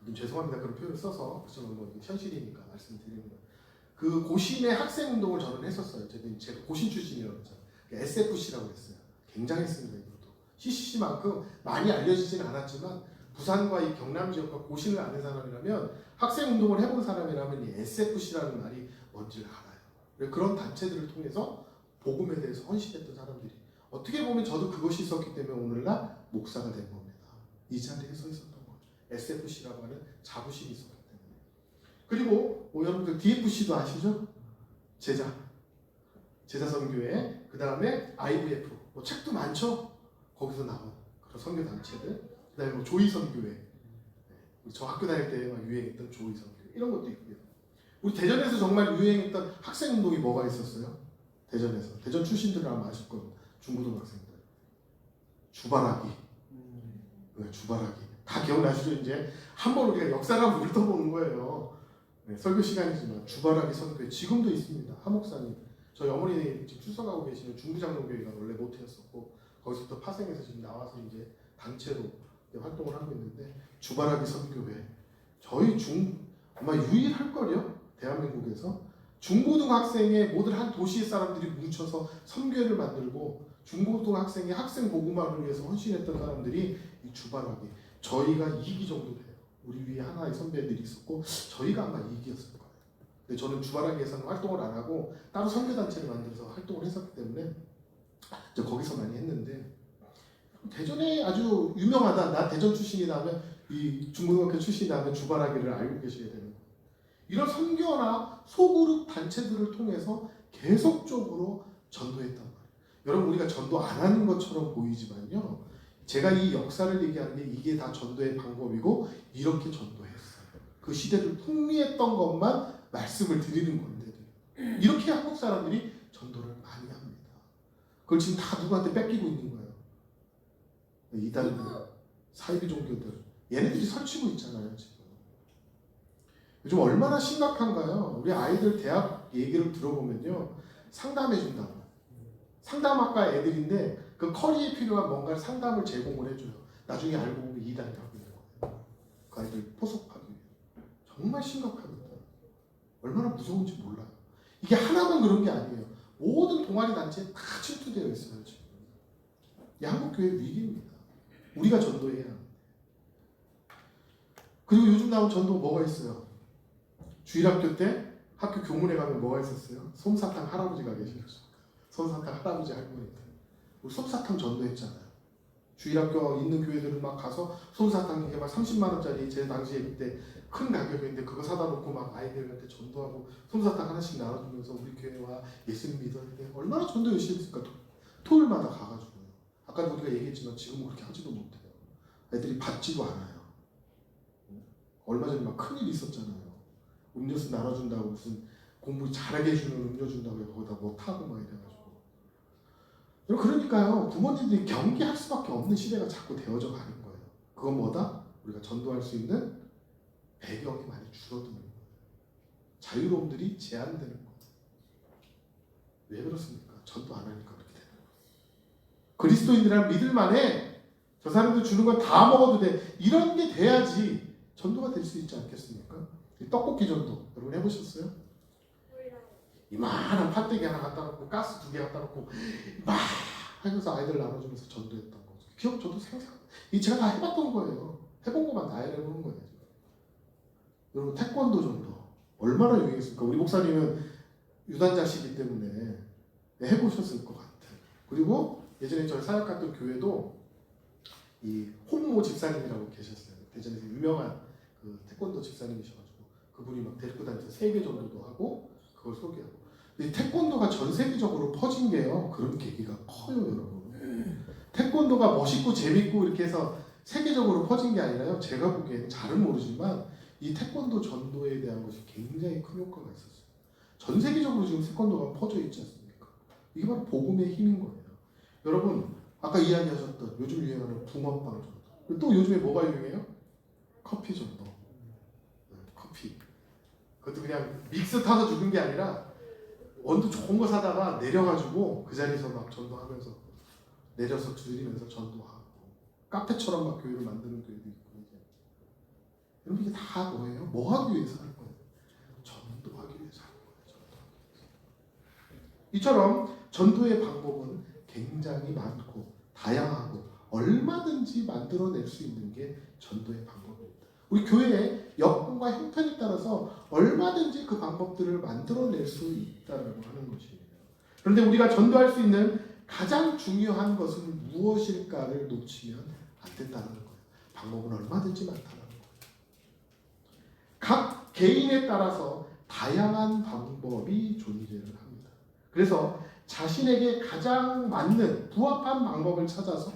좀 죄송합니다 그런 표현을 써서. 그렇지만 뭐 현실이니까 말씀드리는 거예요. 그 고신의 학생 운동을 저는 했었어요. 제가 고신 출신이라고 했잖아요. SFC라고 했어요. 굉장했습니다. 이것도 CCC만큼 많이 알려지진 않았지만 부산과 이 경남 지역과 고신을 아는 사람이라면, 학생 운동을 해본 사람이라면 이 SFC라는 말이 뭔지를 알아요. 그런 단체들을 통해서 복음에 대해서 헌신했던 사람들이, 어떻게 보면 저도 그것이 있었기 때문에 오늘날 목사가 된 겁니다. 이 자리에 서 있었던 거죠. SFC라고 하는 자부심이 있었기 때문에. 그리고 뭐 여러분들 DFC도 아시죠? 제자선교회, 그 다음에 IVF, 뭐 책도 많죠? 거기서 나온 그런 선교단체들, 그 다음에 뭐 조이선교회, 저 학교 다닐 때 막 유행했던 조이선교회, 이런 것도 있고요. 우리 대전에서 정말 유행했던 학생운동이 뭐가 있었어요? 대전에서. 대전 출신들은 아마 아실 겁니다. 중고등학생들. 주바라기. 네, 주바라기. 다 기억나시죠? 이제 한번 우리가 역사를 한번 훑어보는 거예요. 네, 설교 시간이지만 주바라기 선교회 지금도 있습니다. 하 목사님, 저희 어머니 지금 출석하고 계시는 중부장로교회가 원래 모태였었고, 거기서부터 파생해서 지금 나와서 이제 단체로 활동을 하고 있는데, 주바라기 선교회 저희 아마 유일할걸요? 대한민국에서 중고등학생의 모든 한 도시의 사람들이 뭉쳐서 선교회를 만들고 중고등학생의 학생 복음화를 위해서 헌신했던 사람들이 이 주바라기, 저희가 2기 정도 돼요. 우리 위에 하나의 선배들이 있었고 저희가 아마 2기였을 거예요. 근데 저는 주바라기에서는 활동을 안 하고 따로 선교단체를 만들어서 활동을 했었기 때문에 이제 거기서 많이 했는데, 대전에 아주 유명하다, 나 대전 출신이다 하면, 이 중고등학교 출신이다 하면 주바라기를 알고 계셔야 되는 거예요. 이런 선교나 소그룹 단체들을 통해서 계속적으로 전도했단 말이에요. 여러분, 우리가 전도 안 하는 것처럼 보이지만요, 제가 이 역사를 얘기하는 게 이게 다 전도의 방법이고 이렇게 전도했어요. 그 시대를 풍미했던 것만 말씀을 드리는 건데, 이렇게 한국 사람들이 전도를 많이 합니다. 그걸 지금 다 누구한테 뺏기고 있는 거예요. 이단들, 사이비 종교들, 얘네들이 설치고 있잖아요 지금. 요즘 얼마나 심각한가요? 우리 아이들 대학 얘기를 들어보면요, 상담해준다고. 상담학과 애들인데 그 커리에 필요한 뭔가를 상담을 제공을 해줘요. 나중에 알고 보면 이단이 하고 있는 거예요. 그 아이들 포섭하기 위해. 정말 심각합니다. 얼마나 무서운지 몰라요. 이게 하나만 그런 게 아니에요. 모든 동아리 단체에 다 침투되어 있어요 지금. 이 한국교회 위기입니다. 우리가 전도해야 합니다. 그리고 요즘 나온 전도 뭐가 있어요? 주일학교 때 학교 교문에 가면 뭐가 있었어요? 솜사탕 할아버지가 계시죠. 솜사탕 할아버지 할머니들. 우리 솜사탕 전도했잖아요. 주일학교 있는 교회들은 막 가서 솜사탕 이게 막 30만 원짜리, 제 당시에 그때 큰 가격인데 그거 사다 놓고 막 아이들한테 전도하고 솜사탕 하나씩 나눠주면서 우리 교회와 예수님 믿었는데 얼마나 전도 열심히 했을까. 토요일마다 가가지고요. 아까도 우리가 얘기했지만 지금은 그렇게 하지도 못해요. 애들이 받지도 않아요. 얼마 전에 막 큰일이 있었잖아요. 음료수 나눠준다고 무슨 공부 잘하게 해주는 음료 준다고 거기다 뭐 타고 막 이래가지고. 그러니까요, 부모님들이 경계할 수밖에 없는 시대가 자꾸 되어져 가는 거예요. 그건 뭐다? 우리가 전도할 수 있는 배경이 많이 줄어드는 거예요. 자유로움들이 제한되는 거예요. 왜 그렇습니까? 전도 안 하니까 그렇게 되는 거예요. 그리스도인들이란 믿을만해. 저 사람들 주는 건 다 먹어도 돼. 이런 게 돼야지 전도가 될 수 있지 않겠습니까? 이 떡볶이 전도 여러분 해보셨어요? 이만한 판때기 하나 갖다 놓고 가스 2개 갖다 놓고 막 하면서 아이들 나눠주면서 전도했던 거 기억 저도 생생. 이 제가 다 해봤던 거예요. 해본 것만 다 해보는 거예요. 여러분 태권도 전도 얼마나 유행했습니까? 우리 목사님은 유단자시기 때문에 해보셨을 것 같아요. 그리고 예전에 저희 사역했던 교회도 이 홍모 집사님이라고 계셨어요. 대전에서 유명한 그 태권도 집사님이셔가지고 그분이 막 데리고 다니면서 세계 전도도 하고 그걸 소개하고. 이 태권도가 전 세계적으로 퍼진 게요. 그런 계기가 커요, 여러분. 태권도가 멋있고 재밌고 이렇게 해서 세계적으로 퍼진 게 아니라요. 제가 보기에는 잘은 모르지만 이 태권도 전도에 대한 것이 굉장히 큰 효과가 있었어요. 전 세계적으로 지금 태권도가 퍼져 있지 않습니까? 이게 바로 복음의 힘인 거예요. 여러분 아까 이야기하셨던 요즘 유행하는 붕어빵 전도. 또 요즘에 뭐가 유행해요? 커피 전도. 커피. 그것도 그냥 믹스 타서 주는 게 아니라 원두 좋은 거 사다가 내려가지고 그 자리에서 막 전도하면서 내려서 드리면서 전도하고 카페처럼 막 교회를 만드는 교회도 있고 이제. 여러분 이게 다 뭐예요? 뭐 하기 위해서 하는 거예요? 전도하기 위해서 하는 거예요. 전도하기 위해서. 이처럼 전도의 방법은 굉장히 많고 다양하고 얼마든지 만들어낼 수 있는 게 전도의 방법입니다. 우리 교회의 여건과 형편에 따라서 얼마든지 그 방법들을 만들어낼 수 있다고 하는 것이에요. 그런데 우리가 전도할 수 있는 가장 중요한 것은 무엇일까를 놓치면 안 된다는 거예요. 방법은 얼마든지 많다는 거예요. 각 개인에 따라서 다양한 방법이 존재를 합니다. 그래서 자신에게 가장 맞는 부합한 방법을 찾아서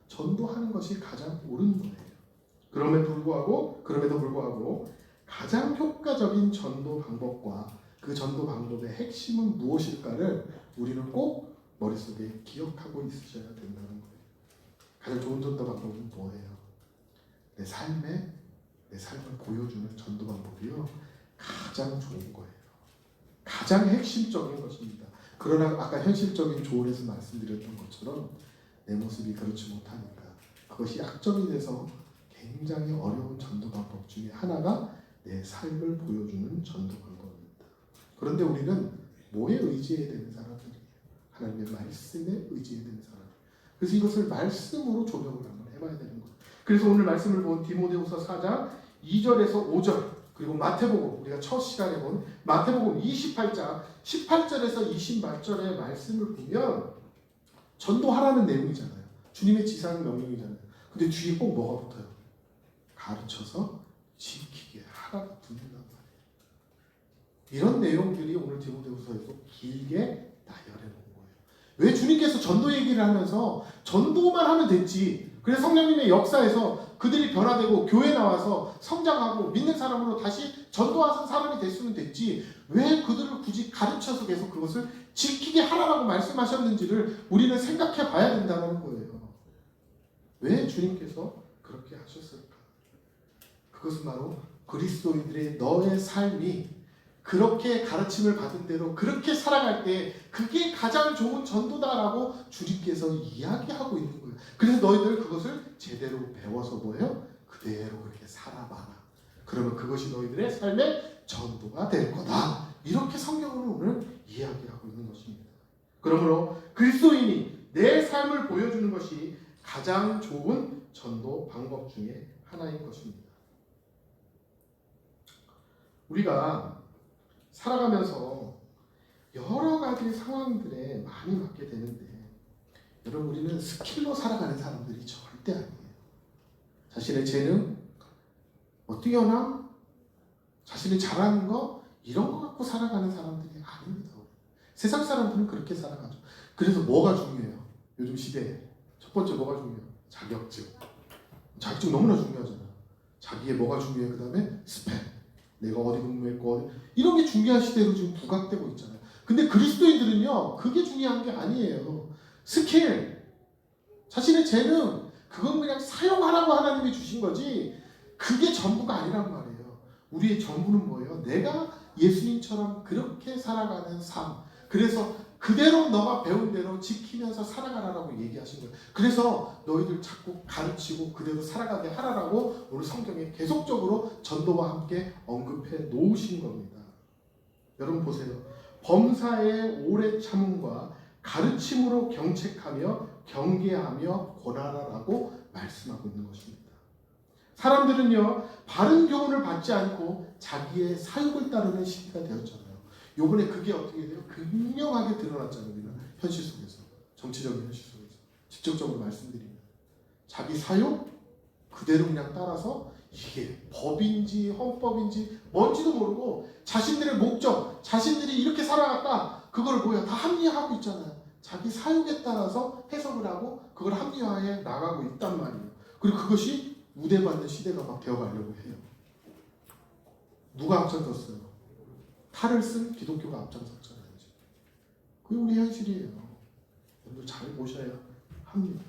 전도하는 것이 가장 옳은 거예요. 그럼에도 불구하고 가장 효과적인 전도 방법과 그 전도 방법의 핵심은 무엇일까를 우리는 꼭 머릿속에 기억하고 있으셔야 된다는 거예요. 가장 좋은 전도 방법은 뭐예요? 내 삶을 보여주는 전도 방법이요. 가장 좋은 거예요. 가장 핵심적인 것입니다. 그러나 아까 현실적인 조언에서 말씀드렸던 것처럼 내 모습이 그렇지 못하니까 그것이 약점이 돼서 굉장히 어려운 전도 방법 중에 하나가 내 삶을 보여주는 전도 방법입니다. 그런데 우리는 뭐에 의지해야 되는 사람들이에요? 하나님의 말씀에 의지해야 되는 사람. 그래서 이것을 말씀으로 조명을 한번 해봐야 되는 거예요. 그래서 오늘 말씀을 본 디모데후서 4장 2절에서 5절 그리고 마태복음 우리가 첫 시간에 본 마태복음 28장 18절에서 28절의 말씀을 보면 전도하라는 내용이잖아요. 주님의 지상 명령이잖아요. 근데 뒤에 꼭 뭐가 붙어요? 가르쳐서 지키게 하라고 붙는단 말이에요. 이런 내용들이 오늘 디모데후서에서 길게 나열해 놓은 거예요. 왜 주님께서 전도 얘기를 하면서 전도만 하면 됐지. 그래서 성령님의 역사에서 그들이 변화되고 교회 나와서 성장하고 믿는 사람으로 다시 전도하는 사람이 됐으면 됐지. 왜 그들을 굳이 가르쳐서 계속 그것을 지키게 하라고 말씀하셨는지를 우리는 생각해 봐야 된다는 거예요. 왜 주님께서 그렇게 하셨을까? 그것은 바로 그리스도인들의 너의 삶이 그렇게 가르침을 받은 대로 그렇게 살아갈 때 그게 가장 좋은 전도다라고 주님께서 이야기하고 있는 거예요. 그래서 너희들 그것을 제대로 배워서 뭐예요? 그대로 그렇게 살아봐라. 그러면 그것이 너희들의 삶의 전도가 될 거다. 이렇게 성경은 오늘 이야기하고 있는 것입니다. 그러므로 그리스도인이 내 삶을 보여주는 것이 가장 좋은 전도 방법 중에 하나인 것입니다. 우리가 살아가면서 여러 가지 상황들에 많이 맞게 되는데 여러분 우리는 스킬로 살아가는 사람들이 절대 아니에요. 자신의 재능, 뛰어남, 자신이 잘하는 거 이런 거 갖고 살아가는 사람들이 아닙니다. 세상 사람들은 그렇게 살아가죠. 그래서 뭐가 중요해요? 요즘 시대에 첫 번째 뭐가 중요해요? 자격증. 자격증 너무나 중요하잖아요. 자기의 뭐가 중요해? 그 다음에 스펙. 내가 어디 근무했고 이런 게 중요한 시대로 지금 부각되고 있잖아요. 근데 그리스도인들은요 그게 중요한 게 아니에요. 스킬, 자신의 재능 그건 그냥 사용하라고 하나님이 주신 거지 그게 전부가 아니란 말이에요. 우리의 전부는 뭐예요? 내가 예수님처럼 그렇게 살아가는 삶. 그래서 그대로 너가 배운 대로 지키면서 살아가라라고 얘기하신 거예요. 그래서 너희들 자꾸 가르치고 그대로 살아가게 하라라고 오늘 성경에 계속적으로 전도와 함께 언급해 놓으신 겁니다. 여러분 보세요. 범사의 오래 참음과 가르침으로 경책하며 경계하며 권하라라고 말씀하고 있는 것입니다. 사람들은요, 바른 교훈을 받지 않고 자기의 사욕을 따르는 시대가 되었잖아요. 요번에 그게 어떻게 돼요? 극명하게 드러났잖아요. 우리는 현실 속에서, 정치적인 현실 속에서 직접적으로 말씀드리면 자기 사욕 그대로 그냥 따라서 이게 법인지 헌법인지 뭔지도 모르고 자신들의 목적, 자신들이 이렇게 살아갔다 그걸 뭐야 다 합리화하고 있잖아요. 자기 사욕에 따라서 해석을 하고 그걸 합리화해 나가고 있단 말이에요. 그리고 그것이 우대받는 시대가 막 되어가려고 해요. 누가 앞장섰어요? 탈을 쓴 기독교가 앞장섰잖아요. 그게 우리 현실이에요. 여러분들 잘 보셔야 합니다.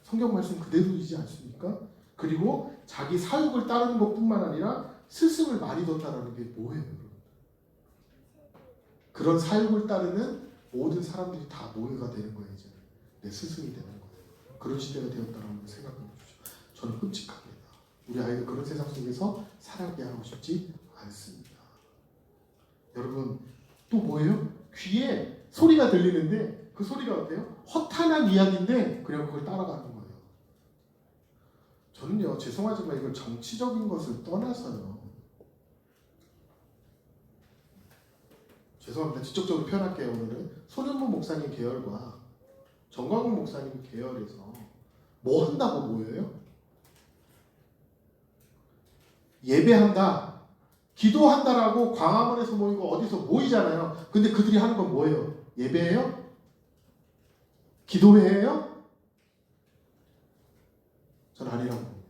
성경 말씀 그대로이지 않습니까? 그리고 자기 사욕을 따르는 것뿐만 아니라 스승을 많이 뒀다라는 게 뭐예요? 그런 사욕을 따르는 모든 사람들이 다 노예가 되는 거예요. 이제 내 스승이 되는 거예요. 그런 시대가 되었다라는 걸 생각해 보십시오. 저는 끔찍합니다. 우리 아이들 그런 세상 속에서 살아가게 하고 싶지 않습니다. 여러분 또 뭐예요? 귀에 소리가 들리는데 그 소리가 어때요? 허탄한 이야기인데 그냥 그걸 따라가는 거예요. 저는요 죄송하지만 이걸 정치적인 것을 떠나서요, 죄송합니다. 직접적으로 표현할게요. 오늘은 손현무 목사님 계열과 정광훈 목사님 계열에서 뭐 한다고 모여요? 예배한다, 기도한다라고 광화문에서 모이고 어디서 모이잖아요. 근데 그들이 하는 건 뭐예요? 예배예요? 기도회예요? 전 아니라고 봅니다.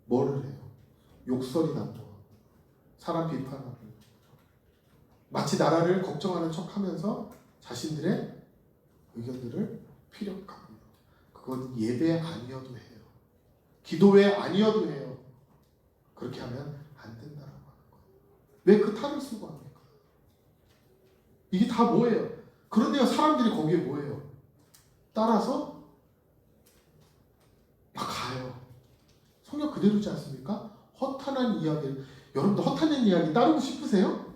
뭐를 해요? 욕설이 난무하고 사람 비판하고 마치 나라를 걱정하는 척하면서 자신들의 의견들을 피력하고, 그건 예배 아니어도 해요. 기도회 아니어도 해요. 그렇게 하면 안 된다라고 하는 거예요. 왜 그 탈을 쓰고 합니까? 이게 다 뭐예요? 그런데요 사람들이 거기에 뭐예요? 따라서 막 가요. 성경 그대로지 않습니까? 허탄한 이야기, 여러분도 허탄한 이야기 따르고 싶으세요?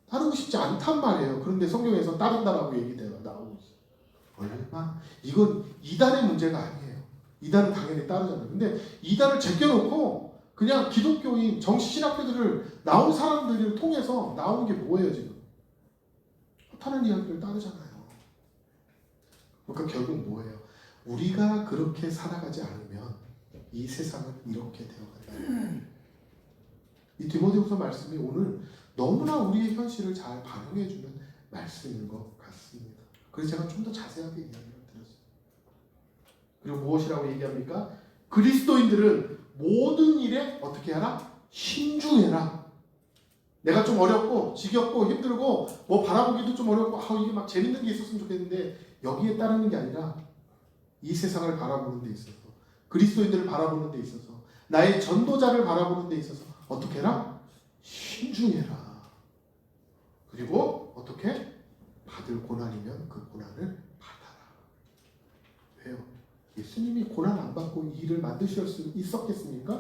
따르고 싶지 않단 말이에요. 그런데 성경에서 따른다라고 얘기돼요. 나오고 있어요. 얼마? 이건 이단의 문제가 아니에요. 이단은 당연히 따르잖아요. 근데 이단을 제껴놓고 그냥 기독교인 정신신학교들을 나온 사람들을 통해서 나오는 게 뭐예요 지금? 허탄한 이야기를 따르잖아요. 그러니까 결국 뭐예요? 우리가 그렇게 살아가지 않으면 이 세상은 이렇게 되어간다. 이 디모데후서 말씀이 오늘 너무나 우리의 현실을 잘 반영해주는 말씀인 것 같습니다. 그래서 제가 좀 더 자세하게 이야기를 드렸어요. 그리고 무엇이라고 얘기합니까? 그리스도인들은 모든 일에 어떻게 하라? 신중해라. 내가 좀 어렵고 지겹고 힘들고 뭐 바라보기도 좀 어렵고 이게 막 재밌는 게 있었으면 좋겠는데 여기에 따르는 게 아니라 이 세상을 바라보는 데 있어서, 그리스도인들을 바라보는 데 있어서, 나의 전도자를 바라보는 데 있어서 어떻게 해라? 신중해라. 그리고 어떻게? 받을 고난이면 그 고난을 받아라. 왜요? 예수님이 고난 안 받고 이 일을 만드실 수 있었겠습니까?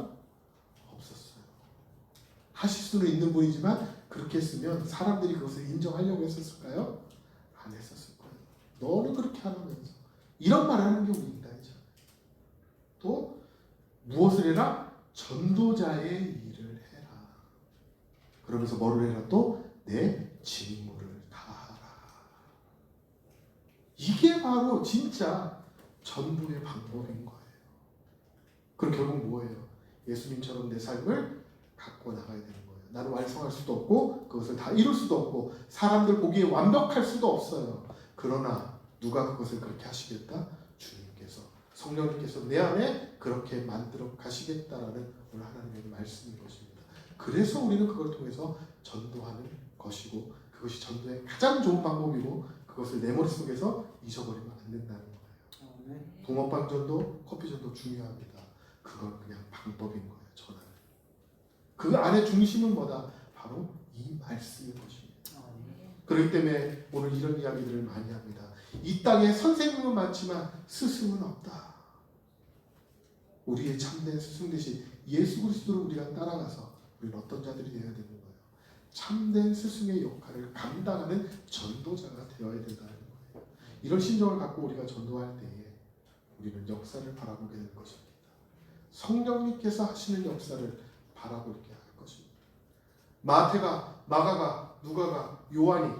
없었어요. 하실 수는 있는 분이지만 그렇게 했으면 사람들이 그것을 인정하려고 했었을까요? 안 했었을 거예요. 너는 그렇게 하라면서 이런 말 하는 게 우리 인간이죠. 또 무엇을 해라? 전도자의 일을 해라. 그러면서 뭐를 해라? 또 내 직무를 다하라. 이게 바로 진짜 전도의 방법인 거예요. 그럼 결국 뭐예요? 예수님처럼 내 삶을 갖고 나가야 되는 거예요. 나는 완성할 수도 없고 그것을 다 이룰 수도 없고 사람들 보기에 완벽할 수도 없어요. 그러나 누가 그것을 그렇게 하시겠다? 주님께서, 성령님께서 내 안에 그렇게 만들어 가시겠다라는 오늘 하나님의 말씀인 것입니다. 그래서 우리는 그걸 통해서 전도하는 것이고 그것이 전도의 가장 좋은 방법이고 그것을 내 머릿속에서 잊어버리면 안 된다는 거예요. 붕어빵전도 커피전도 중요합니다. 그건 그냥 방법인 거예요. 전하는. 그 안에 중심은 뭐다? 바로 이 말씀인 것입니다. 그렇기 때문에 오늘 이런 이야기들을 많이 합니다. 이 땅에 선생님은 많지만 스승은 없다. 우리의 참된 스승 대신 예수 그리스도를 우리가 따라가서 우리는 어떤 자들이 되어야 되는 거예요. 참된 스승의 역할을 감당하는 전도자가 되어야 된다는 거예요. 이런 심정을 갖고 우리가 전도할 때에 우리는 역사를 바라보게 될 것입니다. 성령님께서 하시는 역사를 바라보게 할 것입니다. 마태가, 마가가, 누가가, 요한이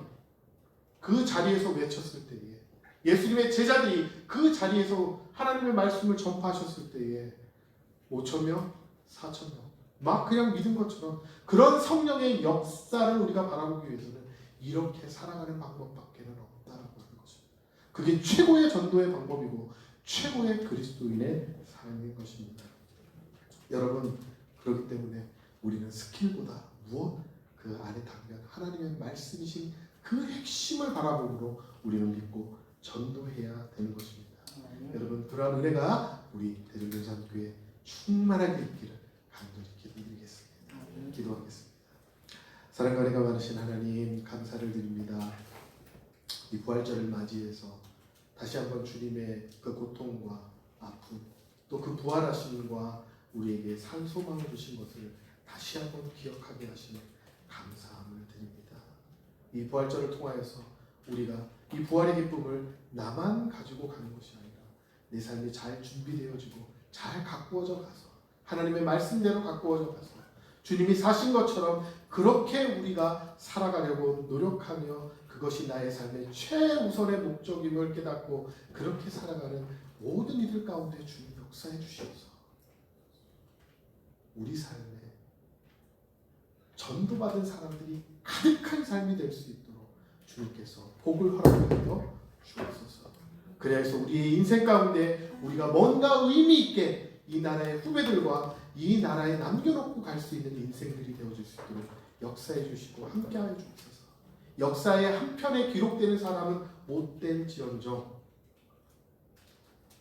그 자리에서 외쳤을 때에, 예수님의 제자들이 그 자리에서 하나님의 말씀을 전파하셨을 때에 5,000명, 4,000명 막 그냥 믿은 것처럼 그런 성령의 역사를 우리가 바라보기 위해서는 이렇게 살아가는 방법밖에는 없다라고 하는 것입니다. 그게 최고의 전도의 방법이고 최고의 그리스도인의 삶인 것입니다. 여러분, 그렇기 때문에 우리는 스킬보다 무엇? 그 안에 담긴 하나님의 말씀이신 그 핵심을 바라보므로 우리는 믿고 전도해야 되는 것입니다. 여러분, 그러한 은혜가 우리 대전교회 충만하게 있기를 간절히 기도드리겠습니다. 기도하겠습니다. 사랑과 은혜가 많으신 하나님, 감사를 드립니다. 이 부활절을 맞이해서 다시 한번 주님의 그 고통과 아픔, 또 그 부활하심과 우리에게 산 소망을 주신 것을 다시 한번 기억하게 하시는 감사함을 드립니다. 이 부활절을 통하여서 우리가 이 부활의 기쁨을 나만 가지고 가는 것이 아니라 내 삶이 잘 준비되어지고 잘 가꾸어져 가서 하나님의 말씀대로 가꾸어져 가서 주님이 사신 것처럼 그렇게 우리가 살아가려고 노력하며 그것이 나의 삶의 최우선의 목적임을 깨닫고 그렇게 살아가는 모든 이들 가운데 주님 역사해 주시옵소서. 우리 삶에 전도받은 사람들이 가득한 삶이 될 수 있도록 주님께서 복을 허락하여 주옵소서. 그래야 해서 우리의 인생 가운데 우리가 뭔가 의미 있게 이 나라의 후배들과 이 나라에 남겨놓고 갈 수 있는 인생들이 되어줄 수 있도록 역사해 주시고 함께하여 주옵소서. 역사의 한편에 기록되는 사람은 못될지언정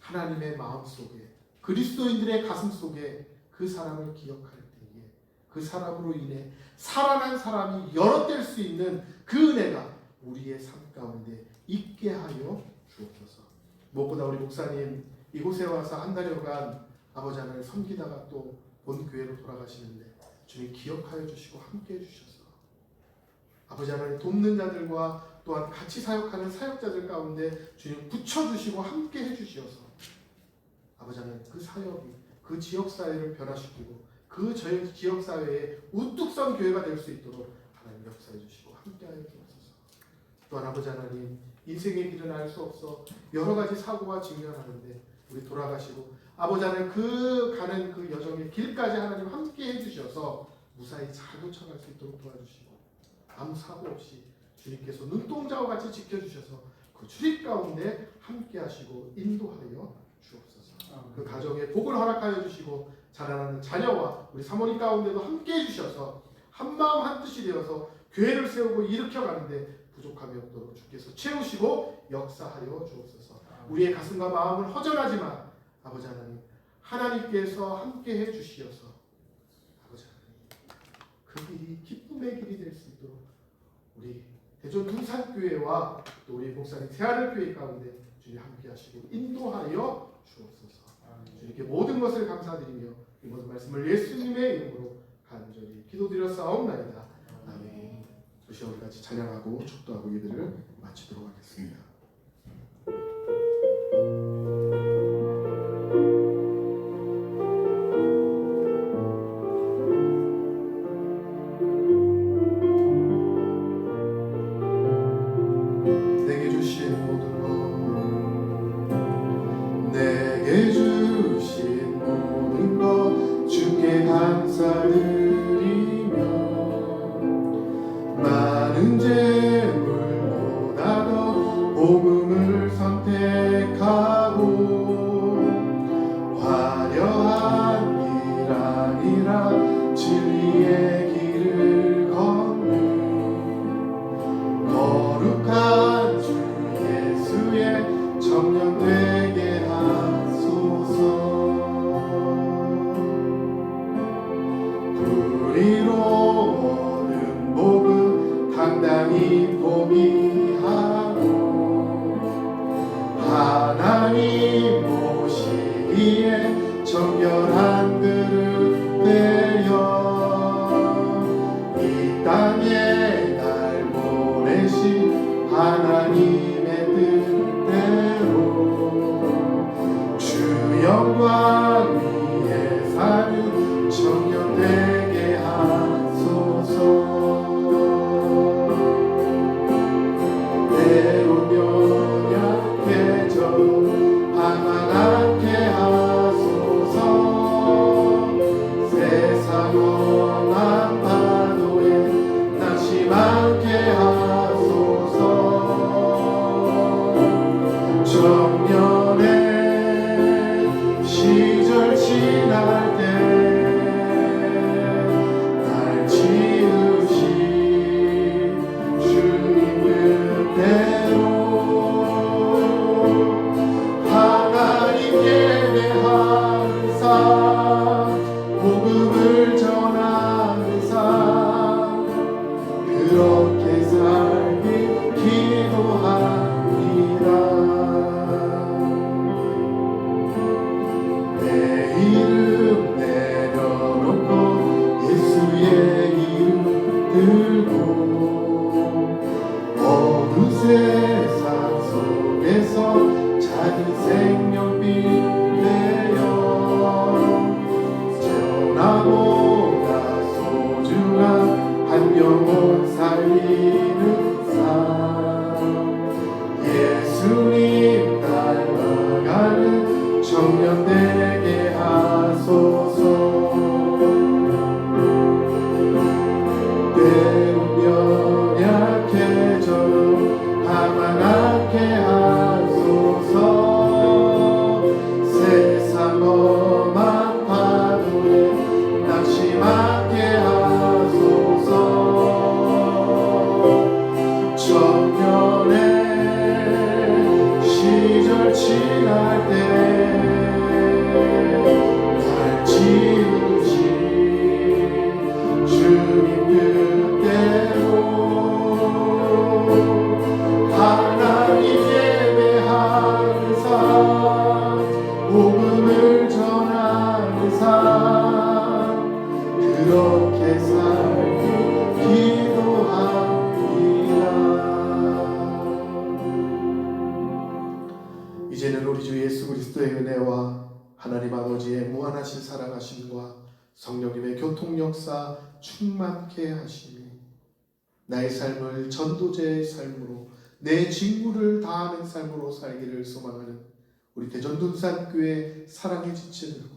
하나님의 마음속에 그리스도인들의 가슴 속에 그 사람을 기억할 때에 그 사람으로 인해 살아난 사람이 여러 될 수 있는 그 은혜가 우리의 삶 가운데 있게 하여 주옵소서. 무엇보다 우리 목사님 이곳에 와서 한 달여간 아버지 하나님을 섬기다가 또 본 교회로 돌아가시는데 주님 기억하여 주시고 함께해 주셔서 아버지 하나님 돕는 자들과 또한 같이 사역하는 사역자들 가운데 주님 붙여주시고 함께해 주시어서 아버지 하나님 그 사역이 그 지역사회를 변화시키고 그 지역사회에 우뚝 선 교회가 될 수 있도록 하나님 역사해 주시고 함께하여 주옵소서. 또한 아버지 하나님 인생의 길은 알 수 없어 여러 가지 사고가 직면하는데 우리 돌아가시고 아버지 하나님 그 가는 그 여정의 길까지 하나님 함께 해주셔서 무사히 잘 도착할 수 있도록 도와주시고 아무 사고 없이 주님께서 눈동자와 같이 지켜주셔서 그 출입 가운데 함께 하시고 인도하여 주옵소서. 그 가정에 복을 허락하여 주시고 자라나는 자녀와 우리 사모님 가운데도 함께 해주셔서 한마음 한뜻이 되어서 교회를 세우고 일으켜가는데 부족함이 없도록 주께서 채우시고 역사하여 주옵소서. 우리의 가슴과 마음은 허전하지만 아버지 하나님 하나님께서 함께 해주시어서 아버지 하나님 그 길이 기쁨의 길이 될 수 있도록 우리 대전 둔산교회와 또 우리 목사님 새하늘교회 가운데 주님 함께 하시고 인도하여 주옵소서. 주님께 모든 것을 감사드리며 이 모든 말씀을 예수님의 이름으로 간절히 기도드렸사옵나이다. 아멘. 이 시간 우리 같이 찬양하고 축도하고 예배를 마치도록 하겠습니다. 내게 주신 모든 것 내게 주신 모든 것 주께 감사드리며 많은 재물보다도 복음을 선택하고 화려한 길 아니라 진리의 길을 걷는 거룩한 주 예수의 청년 되게 하소서. 불의로 얻은 복은 당당히 포기 하나님 모시기에 정결한 그릇 되어 이 땅에 날 보내신 하나님의 뜻대로 주 영광 위에 사는 청년 되게 하소서. 때론 연약해져 방황하게 하소서. 세상 험한 파도에 낙심하게 하소서. 청년의 시절 지날 때 날 지으신 주님 뜻대로 하나님 예배하는 삶, 복음을 전하는 삶, 그렇게 살길 기도합니다. 내 이름 내려놓고 예수의 이름 들고 어두운 세상 속에서 작은 생명빛 되어 전하보다 소중한 한 영혼 살리는 삶, 예수님 닮아가는 청년 되게 하소서. 때론 연약해져 방황하게 하소서. 세상 험한 파도에 낙심하게 하소서. 청년의 시절 지날 때 날 지으신 주님 뜻대로 하나님 예배하는 삶, 복음을 전하는 삶, 그렇게 살기 기도합니다. 이제는 우리 주 예수 그리스도의 은혜와 하나님 아버지의 무한하신 사랑하심과 성령님의 교통 역사 충만케 하심이 나의 삶을 전도자의 삶으로 내 직무를 다하는 삶으로 살기를 소망하는 우리 대전둔산교회 사랑의 지체들과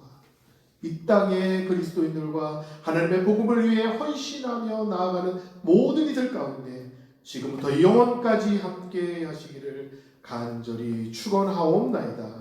이 땅의 그리스도인들과 하나님의 복음을 위해 헌신하며 나아가는 모든 이들 가운데 지금부터 영원까지 함께 하시기를 간절히 축원하옵나이다.